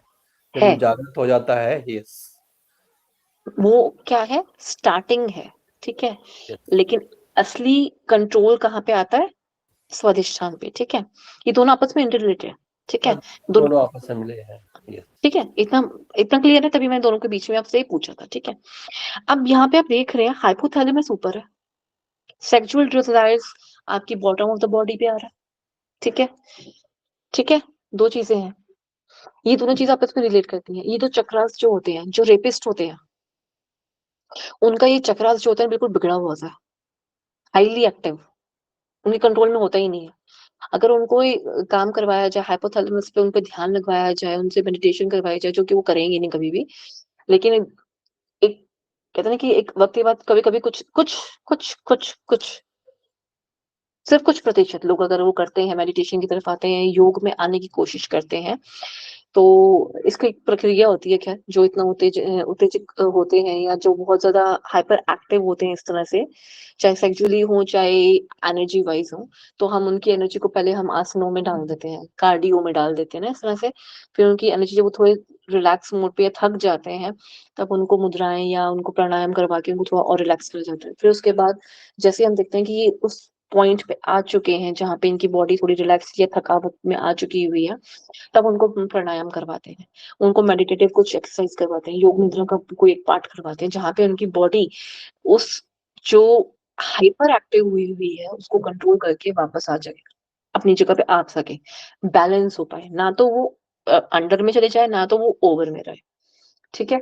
जब है वो जागृत हो जाता है। यस, वो क्या है, स्टार्टिंग है, ठीक है, यस, लेकिन असली कंट्रोल कहाँ पे आता है, स्वादिष्ठान पे, ठीक है। ये दोनों आपस में इंटररिलेटेड, ठीक है, दोनों, दोनों आपस में मिले हैं। यस, ठीक है, इतना इतना क्लियर है, तभी मैंने दोनों के बीच में आपसे ही पूछा था, ठीक है। अब यहाँ पे आप देख रहे हैं हाइपोथैलेमस ऊपर है, सेक्सुअल डिजायर्स आपकी बॉटम ऑफ द बॉडी पे आ रहा है, ठीक है, ठीक है, दो चीजें हैं, ये दोनों चीजें आपस में रिलेट करती हैं। ये दो चक्रास जो होते हैं, जो रेपिस्ट होते हैं, उनका ये चक्रास जो होता है बिल्कुल बिगड़ा हुआ सा, हाईली एक्टिव, उनके कंट्रोल में होता ही नहीं है। अगर उनको ये काम करवाया जाए, हाइपोथैलेमस पे उन पे ध्यान लगवाया जाए, उनसे मेडिटेशन करवाई जाए, जो कि वो करेंगे नहीं कभी भी, लेकिन एक कहते हैं ना कि एक वक्त के बाद कभी कभी कुछ कुछ कुछ कुछ कुछ सिर्फ कुछ प्रतिशत लोग अगर वो करते हैं, मेडिटेशन की तरफ आते हैं, योग में आने की कोशिश करते हैं, तो इसकी एक प्रक्रिया होती है, खैर, जो इतना उत्तेजित होते हैं, या जो बहुत ज्यादा हाइपर एक्टिव होते हैं इस तरह से, चाहे सेक्सुअली हो चाहे एनर्जी वाइज हो, तो हम उनकी एनर्जी को पहले हम आसनों में डाल देते हैं, कार्डियो में डाल देते हैं ना, इस तरह से। फिर उनकी एनर्जी जब वो थोड़े रिलैक्स मोड पे या थक जाते हैं, तब उनको मुद्राएं या उनको प्राणायाम करवा के उनको थोड़ा और रिलैक्स कर जाते हैं। फिर उसके बाद जैसे हम देखते हैं कि ये उस पॉइंट पे आ चुके हैं जहाँ पे इनकी बॉडी थोड़ी रिलैक्स या थकावट में आ चुकी हुई है, तब उनको प्राणायाम करवाते हैं, उनको मेडिटेटिव कुछ एक्सरसाइज करवाते हैं, योग निद्रा का कोई एक पार्ट करवाते हैं, जहाँ पे उनकी बॉडी उस जो हाइपर एक्टिव हुई हुई है उसको कंट्रोल करके वापस आ जाए, अपनी जगह पे आ सके, बैलेंस हो पाए, ना तो वो अंडर में चले जाए, ना तो वो ओवर में रहे, ठीक है।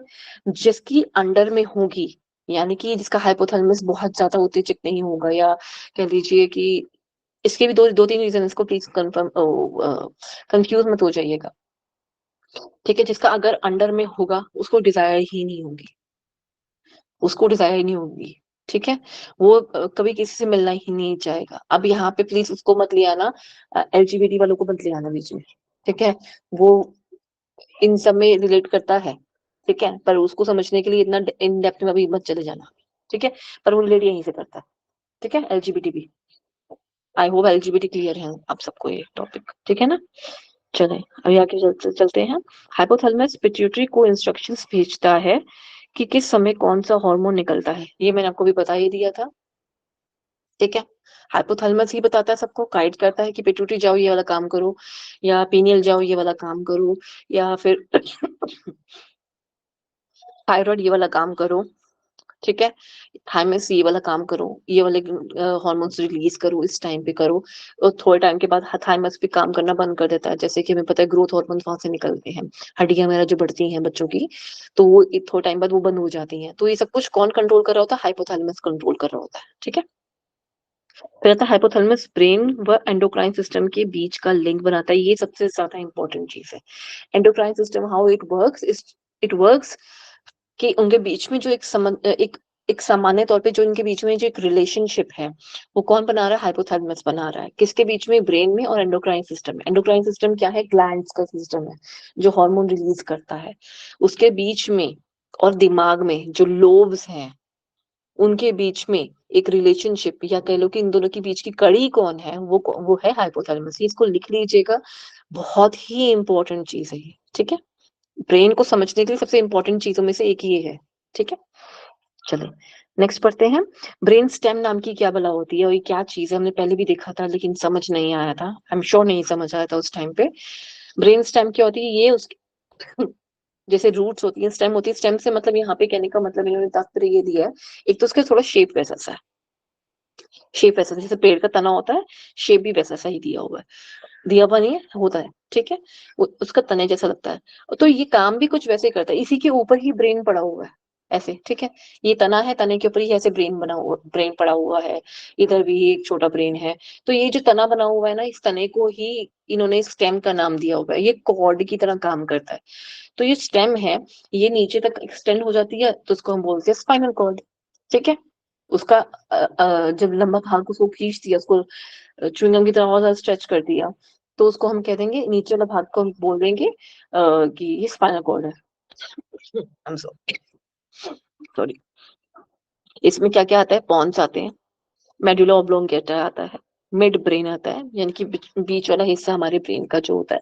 जिसकी अंडर में होगी, यानी कि जिसका हाइपोथैलेमस बहुत ज्यादा उत्तेजित नहीं होगा, या कह लीजिए कि इसके भी दो दो तीन रीजन, इसको प्लीज कंफर्म कंफ्यूज मत हो जाइएगा, ठीक है। जिसका अगर अंडर में होगा उसको डिजायर ही नहीं होगी, उसको डिजायर ही नहीं होगी, ठीक है। वो कभी किसी से मिलना ही नहीं चाहेगा। अब यहाँ पे प्लीज उसको मत ले आना, एलजीबीटी वालों को मत ले आना बीच में, ठीक है। वो इन सब में रिलेट करता है, ठीक है, पर उसको समझने के लिए इतना इन डेप्थ में अभी मत चले जाना, ठीक है। पर वो रिलेट यहीं से करता है, ठीक है, एलजीबीटी भी। आई होप एलजीबीटी क्लियर है आप सबको ये टॉपिक, ठीक है ना। चले अभी आगे चलते हैं। हाइपोथैलेमस पिट्यूटरी को इंस्ट्रक्शंस भेजता है कि किस समय कौन सा हार्मोन निकलता है, ये मैंने आपको भी बता ही दिया था, ठीक है। हाइपोथैलेमस ही बताता है सबको, गाइड करता है कि पिट्यूटरी जाओ ये वाला काम करो, या पीनियल जाओ ये वाला काम करो, या फिर थायराइड ये वाला काम करो, ठीक है, थाइमस ये वाला काम करो, ये वाले हार्मोन्स रिलीज करो, इस टाइम पे करो। और थोड़े टाइम के बाद थाइमस भी काम करना बंद कर देता है, जैसे कि हमें पता है ग्रोथ हार्मोन वहां से निकलते हैं, हड्डियां वगैरह जो बढ़ती हैं बच्चों की, तो वो थोड़े टाइम बाद वो बंद हो जाती हैं। तो ये सब कुछ कौन कंट्रोल कर रहा होता है, हाइपोथैलेमस कंट्रोल कर रहा होता है, ठीक है। फिर आता है हाइपोथैलेमस ब्रेन व एंडोक्राइन सिस्टम के बीच का लिंक बनाता है, ये सबसे ज्यादा इंपॉर्टेंट चीज है। Endocrine system how it works, it works कि उनके बीच में जो एक सामान्य तौर पे जो इनके बीच में जो एक रिलेशनशिप है, वो कौन बना रहा है, हाइपोथैलेमस बना रहा है, किसके बीच में, ब्रेन में और एंडोक्राइन सिस्टम में। एंडोक्राइन सिस्टम क्या है, ग्लैंड्स का सिस्टम है जो हार्मोन रिलीज करता है, उसके बीच में और दिमाग में जो लोब्स हैं उनके बीच में एक रिलेशनशिप, या कह लो कि इन दोनों के बीच की कड़ी कौन है, वो है हाइपोथैलेमस। इसको लिख लीजिएगा, बहुत ही इंपॉर्टेंट चीज है ये, ठीक है। ब्रेन को समझने के लिए सबसे इंपॉर्टेंट चीजों में से एक ये है, ठीक है। चलो नेक्स्ट पढ़ते हैं। ब्रेन स्टेम नाम की क्या बला होती है, और ये क्या चीज है, हमने पहले भी देखा था लेकिन समझ नहीं आया था, आई एम श्योर नहीं समझ आया था उस टाइम पे। ब्रेन स्टेम क्या होती है, ये उस जैसे रूट्स होती है, स्टेम होती है, स्टेम से मतलब यहाँ पे कहने का मतलब इन्होंने तात्पर्य ये दिया है, एक तो उसके थोड़ा शेप वैसा सा है, शेप वैसा जैसे पेड़ का तना होता है, शेप भी वैसा सा ही दिया हुआ है, दिया हुआ नहीं है, होता है, ठीक है, उसका तने जैसा लगता है। तो ये काम भी कुछ वैसे ही करता है, इसी के ऊपर ही ब्रेन पड़ा हुआ है, ऐसे, ठीक है। ये तना है, तने के ऊपर ही ऐसे ब्रेन बना हुआ, ब्रेन पड़ा हुआ है, इधर भी एक छोटा ब्रेन है। तो ये जो तना बना हुआ है ना, इस तने को ही इन्होंने स्टेम का नाम दिया हुआ है, ये कॉर्ड की तरह काम करता है। तो ये स्टेम है, ये नीचे तक एक्सटेंड हो जाती है, तो उसको हम बोलते हैं स्पाइनल कॉर्ड, ठीक है। उसका जब लंबा भाग उसको खींच दिया, उसको च्युइंगम की तरह और ज्यादा स्ट्रेच कर दिया, तो उसको हम कह देंगे, नीचे वाला भाग को हम बोल देंगे कि ये स्पाइनल कॉर्ड है। I am sorry. इसमें क्या क्या आता है, पॉन्स आते हैं, मेडुला ऑब्लोंगेटा आता है, मिड ब्रेन आता है, यानी कि बीच वाला हिस्सा हमारे ब्रेन का जो होता है,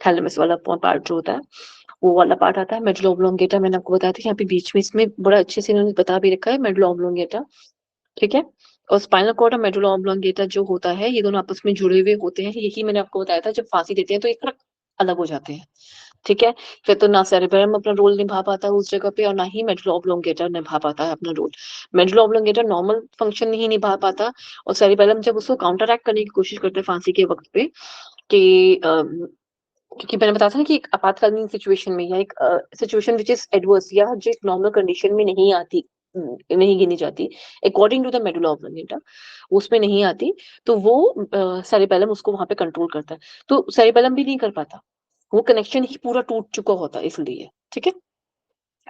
थैलेमस वाला पार्ट जो होता है, वो वाला पार्ट आता है। मेडुला ऑब्लोंगेटा मैंने आपको बताया था कि यहाँ पे बीच में, इसमें बड़ा अच्छे से इन्होंने बता भी रखा है मेडुला ऑब्लोंगेटा, ठीक है। और स्पाइनल कॉर्ड और मेडुला ऑब्लोंगेटा जो होता है, ये दोनों आपस में जुड़े हुए होते हैं। यही मैंने आपको बताया था, जब फांसी देते हैं तो एक अलग हो जाते हैं, ठीक है। फिर तो ना सेरेब्रम अपना रोल निभा पाता है उस जगह पे, और ना ही मेडुला ऑब्लोंगेटा निभा पाता है अपना role. Medulla oblongata normal function नहीं निभा पाता, और सेरेब्रम जब उसको काउंटरएक्ट करने की कोशिश करते हैं फांसी के वक्त पे, कि क्योंकि मैंने बताया था ना कि एक आपातकालीन सिचुएशन में, या एक सिचुएशन विच इज एडवर्स, या जो एक नॉर्मल कंडीशन में नहीं आती, नहीं गिनी जाती according to the medulla oblongata, उसमें नहीं आती, तो वो सेरिबेलम उसको वहां पे कंट्रोल करता है। तो सेरिबेलम भी नहीं कर पाता, वो कनेक्शन ही पूरा टूट चुका होता है, इसलिए, ठीक है।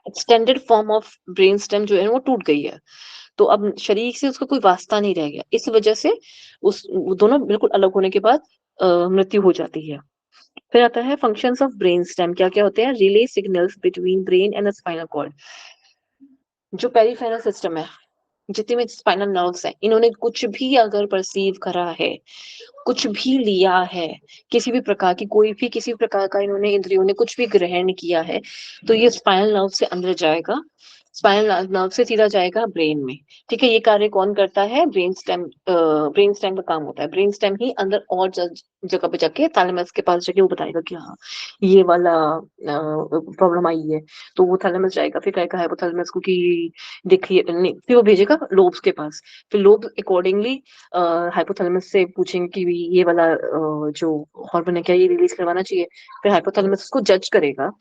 Extended form of brain stem जो है वो टूट गई है, तो अब शरीर से उसका कोई वास्ता नहीं रह गया, इस वजह से उस वो दोनों बिल्कुल अलग होने के बाद मृत्यु हो जाती है। फिर आता है फंक्शंस ऑफ ब्रेन स्टेम, क्या क्या होते हैं? Relay signals between brain and spinal cord. जो पेरिफेरल सिस्टम है, जितने भी स्पाइनल नर्व्स हैं, इन्होंने कुछ भी अगर परसीव करा है, कुछ भी लिया है, किसी भी प्रकार की, कोई भी किसी भी प्रकार का इन्होंने, इंद्रियों ने कुछ भी ग्रहण किया है, तो ये स्पाइनल नर्व से अंदर जाएगा, स्पाइनल नर्व से सीधा जाएगा ब्रेन में, ठीक है। ये कार्य कौन करता है? Brain stem. ब्रेन स्टेम का काम होता है, ब्रेन स्टेम ही अंदर और जगह पे जाके थैलेमस के पास जाके वो बताएगा कि हाँ, ये वाला प्रॉब्लम आई है, तो वो थैलेमस जाएगा, फिर कहेगा हाइपोथैलेमस को कि देखिए, नहीं, फिर वो भेजेगा लोब्स के पास, फिर लोब अकॉर्डिंगली हाइपोथैलेमस से पूछेंगे कि भी ये वाला जो हार्मोन है, क्या ये रिलीज करवाना चाहिए। फिर हाइपोथैलेमस उसको जज करेगा,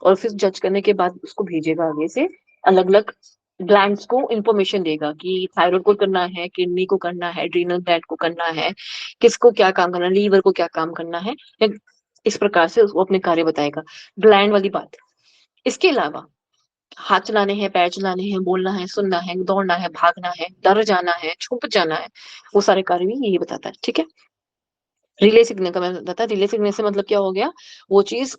और फिर जज करने के बाद उसको भेजेगा आगे से अलग अलग ग्लैंड्स को इंफॉर्मेशन देगा कि थायराइड को करना है, किडनी को करना है, एड्रीनल ग्लैंड को करना है, किसको क्या काम करना है, लीवर को क्या काम करना है, इस प्रकार से उसको अपने कार्य बताएगा। ग्लैंड वाली बात। इसके अलावा हाथ चलाने हैं, पैर चलाने हैं, बोलना है, सुनना है, दौड़ना है, भागना है, डर जाना है, छुप जाना है, वो सारे कार्य भी यही बताता है, ठीक है। रिले सिग्नल का मैं बताता, रिले सिग्नल से मतलब क्या हो गया? वो चीज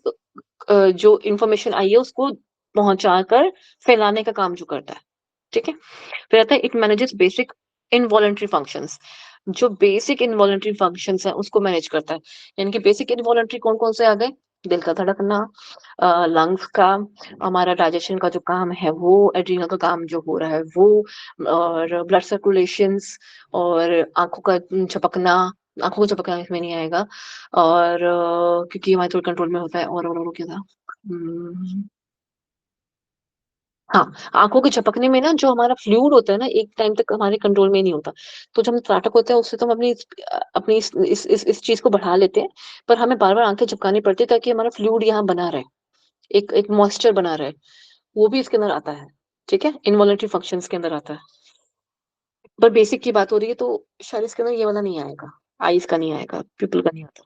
जो इंफॉर्मेशन आई है उसको पहुंचाकर फैलाने का काम जो करता है, ठीक है। फिर आता है it manages basic involuntary functions. जो बेसिक इनवॉलंटरी फंक्शंस है उसको मैनेज करता है, यानी कि बेसिक इनवॉलंटरी कौन कौन से आ गए? दिल का धड़कना, लंग्स का, हमारा डाइजेशन का जो काम है वो, एड्रीनल का काम जो हो रहा है वो, और ब्लड सर्कुलेशंस, और आंखों का झपकना। आंखों को झपकना इसमें नहीं आएगा, और क्योंकि हमारे थोड़े कंट्रोल में होता है, और क्या था? हाँ, आंखों के झपकने में ना, जो हमारा फ्लूइड होता है ना, एक टाइम तक हमारे कंट्रोल में नहीं होता, तो जब हम त्राटक होते हैं उससे तो हम अपनी इस चीज को बढ़ा लेते हैं, पर हमें बार बार आंखें झपकानी पड़ती है ताकि हमारा फ्लूइड यहाँ बना रहे, एक एक मॉइस्चर बना रहे, वो भी इसके अंदर आता है, ठीक है, इनवॉलंटरी फंक्शंस के अंदर आता है। पर बेसिक की बात हो रही है तो शायद इसके अंदर ये वाला नहीं आएगा, आईज का नहीं आएगा, पीपल का नहीं आता।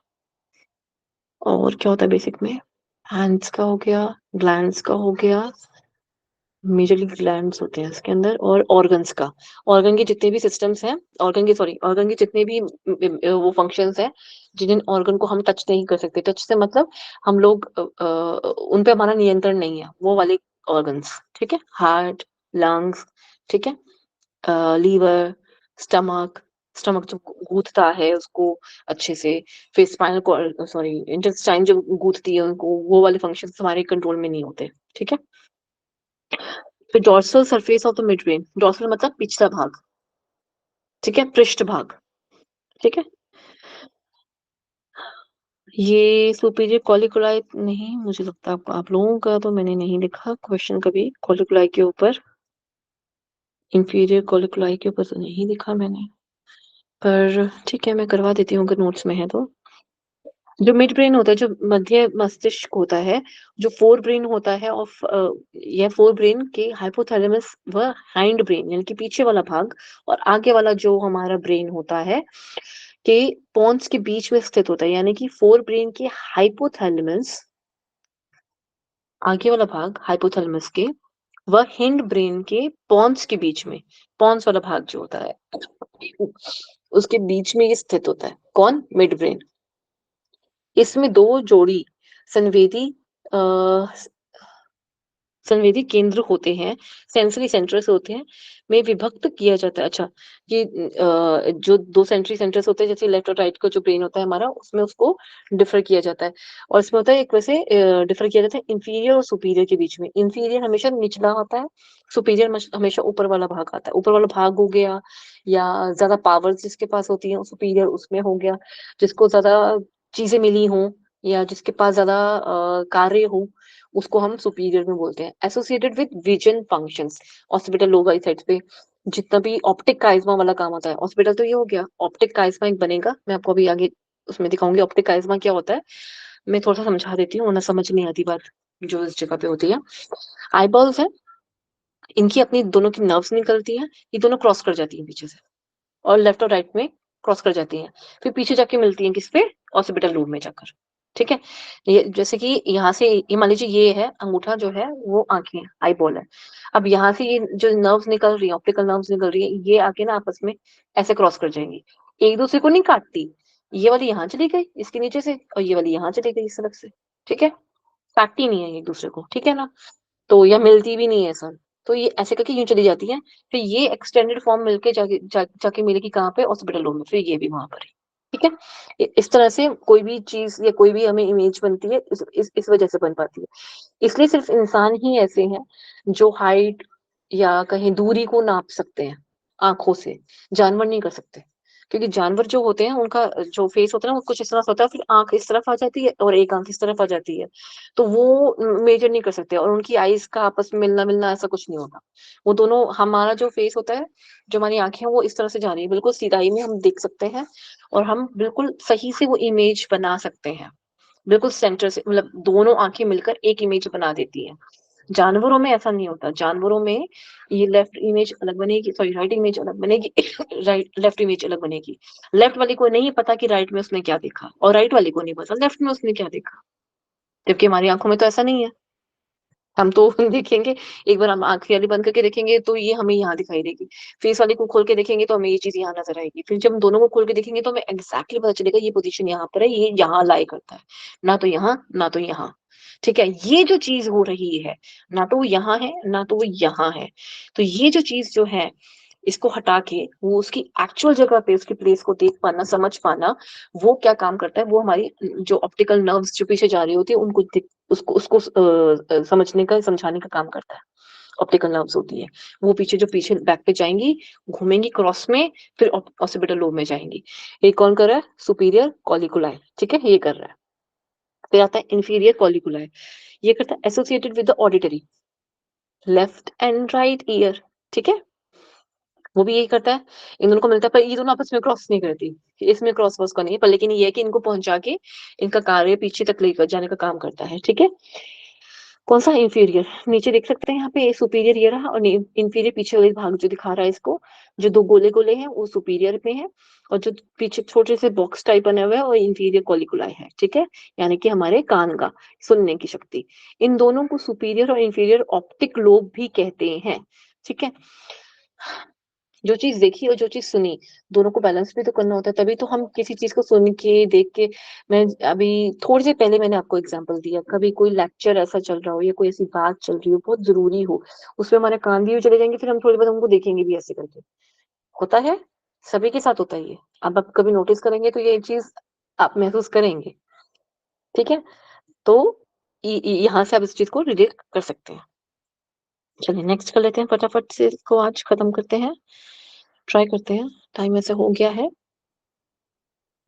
और क्या होता है बेसिक में? हैंड्स का हो गया, ग्लैंड्स का हो गया, मेजरली ग्लैंड्स होते हैं इसके अंदर, और ऑर्गन्स का, ऑर्गन के जितने भी सिस्टम्स हैं, ऑर्गन के जितने भी वो फंक्शंस हैं, जिन ऑर्गन को हम टच नहीं कर सकते, टच से मतलब हम लोग उन पे हमारा नियंत्रण नहीं है, वो वाले ऑर्गन्स, ठीक है। हार्ट, लंग्स, ठीक है, लीवर, स्टमक, स्टमक जो गूंथता है उसको अच्छे से, फिर स्पाइनल कॉर्ड, सॉरी, इंटेस्टाइन जो गूंथती है उनको, वो वाले फंक्शंस हमारे कंट्रोल में नहीं होते, ठीक है। फिर dorsal surface of the mid brain, dorsal मतलब पिछला भाग, ठीक है, पृष्ठ भाग, ठीक है। ये सुपीरियर कॉलिकुलाई नहीं, मुझे लगता है आप लोगों का तो मैंने नहीं लिखा क्वेश्चन कभी कॉलिकुलाई के ऊपर, इंफीरियर कॉलिकुलाई के ऊपर तो नहीं लिखा मैंने, पर ठीक है मैं करवा देती हूँ अगर नोट्स में है तो। जो मिड ब्रेन होता है, जो मध्य मस्तिष्क होता है, जो फोर ब्रेन होता है ऑफ, यह फोर ब्रेन के हाइपोथैलेमस व हाइंड ब्रेन, यानी कि पीछे वाला भाग, और आगे वाला जो हमारा ब्रेन होता है, के पॉन्स के बीच में स्थित होता है, यानी कि फोर ब्रेन के हाइपोथैलेमस, आगे वाला भाग हाइपोथैलेमस के, व हिंड ब्रेन के पॉन्स के बीच में, पॉन्स वाला भाग जो होता है उसके बीच में ये स्थित होता है, कौन? Mid brain. इसमें दो जोड़ी संवेदी संवेदी केंद्र होते हैं, सेंसरी सेंटर्स होते हैं, में विभक्त किया जाता है। अच्छा, ये जो 2 सेंसरी सेंटर्स होते हैं, जैसे लेफ्ट और राइट का जो ब्रेन होता है हमारा, उसमें उसको डिफर किया जाता है। और इसमें होता है एक वैसे डिफर किया जाता है इंफीरियर और सुपीरियर के बीच में। इंफीरियर हमेशा निचला होता है, सुपीरियर हमेशा ऊपर वाला भाग आता है। ऊपर वाला भाग हो गया, या ज्यादा पावर जिसके पास होती है, सुपीरियर उसमें हो गया, जिसको ज्यादा चीजें मिली हों, या जिसके पास ज्यादा कार्य हो, उसको हम सुपीरियर में बोलते हैं। Associated with vision functions, occipital lobe वाली साइड पे जितना भी ऑप्टिक काइज्मा वाला काम होता है। ऑक्सीपिटल तो ये हो गया, ऑप्टिक काइज्मा एक बनेगा, मैं आपको अभी आगे उसमें दिखाऊंगी ऑप्टिक काइज्मा क्या होता है। मैं थोड़ा सा समझा देती हूँ, वरना समझ नहीं आती बात जो इस जगह पे होती है। आईबॉल्स है, इनकी अपनी दोनों की नर्व्स निकलती हैं, ये दोनों क्रॉस कर जाती हैं पीछे से, और लेफ्ट और राइट में क्रॉस कर जाती हैं, फिर पीछे जाके मिलती हैं किस पे, ऑक्सीपिटल लोब में जाकर। ठीक है, ये जैसे कि यहाँ से ये मान लीजिए ये है अंगूठा जो है वो आंखें आई बॉल है। अब यहाँ से ये जो नर्व्स निकल रही है, ऑप्टिकल नर्व्स निकल रही है, ये आके ना आपस में ऐसे क्रॉस कर जाएंगी, एक दूसरे को नहीं काटती। ये वाली यहाँ चली गई इसके नीचे से, और ये वाली यहाँ चली गई इस तरफ से। ठीक है, काटती नहीं है एक दूसरे को, ठीक है ना, तो या मिलती भी नहीं है सर। तो ये ऐसे करके यूं चली जाती है, फिर ये एक्सटेंडेड फॉर्म मिलके जाके मिलेगी कहाँ पे, हॉस्पिटल रूम में, फिर ये भी वहां पर है। ठीक है, इस तरह से कोई भी चीज या कोई भी हमें इमेज बनती है, इस वजह से बन पाती है। इसलिए सिर्फ इंसान ही ऐसे हैं जो हाइट या कहीं दूरी को नाप सकते हैं आंखों से, जानवर नहीं कर सकते। क्योंकि जानवर जो होते हैं उनका जो फेस होता है ना वो कुछ इस तरह से होता है, फिर आंख इस तरफ आ जाती है और एक आंख इस तरफ आ जाती है, तो वो मेजर नहीं कर सकते, और उनकी आईज का आपस में मिलना मिलना ऐसा कुछ नहीं होता। वो दोनों, हमारा जो फेस होता है, जो हमारी आंखें हैं वो इस तरह से जा रही है, बिल्कुल सीधाई में हम देख सकते हैं, और हम बिल्कुल सही से वो इमेज बना सकते हैं, बिल्कुल सेंटर से, मतलब दोनों आंखें मिलकर एक इमेज बना देती हैं। जानवरों में ऐसा नहीं होता, जानवरों में ये लेफ्ट इमेज अलग बनेगी, सॉरी राइट इमेज अलग बनेगी, राइट लेफ्ट इमेज अलग बनेगी। लेफ्ट वाले को नहीं पता कि राइट में उसने क्या देखा, और राइट वाले को नहीं पता लेफ्ट में उसने क्या देखा, जबकि हमारी आंखों में तो ऐसा नहीं है। हम तो देखेंगे, एक बार हम आंखें वाली बंद करके देखेंगे तो ये हमें यहाँ दिखाई देगी, फेस वाली को खोल के देखेंगे तो हमें ये चीज यहाँ नजर आएगी, फिर जब हम दोनों को खोल के देखेंगे तो हमें एग्जैक्टली पता चलेगा ये पोजीशन यहाँ पर है, ये यहाँ लाई करता है, ना तो यहाँ ना तो यहाँ। ठीक है, ये जो चीज हो रही है, ना तो वो यहाँ है ना तो वो यहाँ है, तो ये जो चीज जो है, इसको हटा के वो उसकी एक्चुअल जगह पे उसकी प्लेस को देख पाना, समझ पाना, वो क्या काम करता है, वो हमारी जो ऑप्टिकल नर्व्स जो पीछे जा रही होती है उनको उसको उसको समझने का, समझाने का काम करता है। ऑप्टिकल नर्व्स होती है, वो पीछे जो पीछे बैक पे जाएंगी, घूमेंगी क्रॉस में, फिर ऑक्सीपिटल लोब में जाएंगी। ये कौन कर रहा है, सुपीरियर कॉलिकुलाई, ठीक है, ये कर रहा है। फिर आता है इंफीरियर कॉलिकुलाई, ये करता है associated with the auditory, left and right year. ठीक है, वो भी यही करता है, इन दोनों को मिलता है, पर ये दोनों आपस में क्रॉस नहीं करती, इसमें क्रॉस वर्स का नहीं है, पर लेकिन ये है कि इनको पहुंचा के इनका कार्य पीछे तक लेकर जाने का काम करता है। ठीक है, कौन सा इंफीरियर, नीचे देख सकते हैं यहाँ पे सुपीरियर ये रहा, और इंफीरियर पीछे वाले भाग जो दिखा रहा है इसको, जो दो गोले गोले हैं वो सुपीरियर में है, और जो पीछे छोटे से बॉक्स टाइप बने हुए है वो इंफीरियर कॉलिकुलाई है। ठीक है, यानी कि हमारे कान का सुनने की शक्ति, इन दोनों को सुपीरियर और इंफीरियर ऑप्टिक लोब भी कहते हैं। ठीक है, जो चीज देखी और जो चीज सुनी, दोनों को बैलेंस भी तो करना होता है, तभी तो हम किसी चीज को सुन के देख के, मैं अभी थोड़ी देर पहले मैंने आपको एग्जांपल दिया, कभी कोई लेक्चर ऐसा चल रहा हो या कोई ऐसी बात चल रही हो बहुत जरूरी हो, उसमें हमारे कान भी चले जाएंगे, फिर हम थोड़ी बहुत हमको देखेंगे भी ऐसे करके, होता है, सभी के साथ होता है ये। अब आप कभी नोटिस करेंगे तो ये चीज आप महसूस करेंगे। ठीक है, तो यहाँ से आप इस चीज को रिलेट कर सकते हैं। चलिए नेक्स्ट कर लेते हैं, फटाफट से इसको आज खत्म करते हैं, ट्राई करते हैं, टाइम ऐसे हो गया है।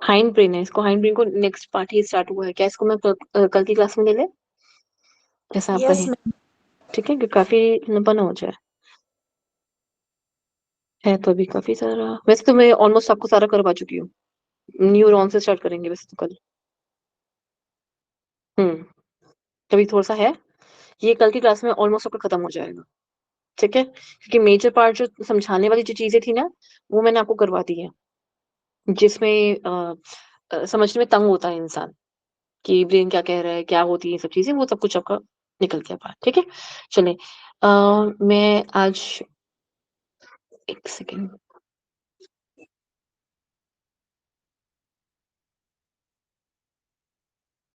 हाइंड ब्रेन है, इसको हाइंड ब्रेन को नेक्स्ट पार्ट ही स्टार्ट हुआ है क्या, इसको मैं कल की क्लास में ले ले, जैसा आप यस कहें। मैम। ठीक है, कि काफी लंबा ना हो जाए, है तो अभी काफी सारा, वैसे तो मैं ऑलमोस्ट आपको सारा करवा चुकी हूँ, न्यूरॉन से स्टार्ट करेंगे वैसे तो कल। अभी थोड़ा सा है, ये कल की क्लास में ऑलमोस्ट आपका खत्म हो जाएगा। ठीक है, क्योंकि मेजर पार्ट जो समझाने वाली जो चीजें थी ना, वो मैंने आपको करवा दी है, जिसमें समझने में तंग होता है इंसान, कि ब्रेन क्या कह रहा है, क्या होती है ये सब चीजें, वो सब कुछ आपका निकल गया बाहर। ठीक है, चलिए मैं आज, एक सेकेंड,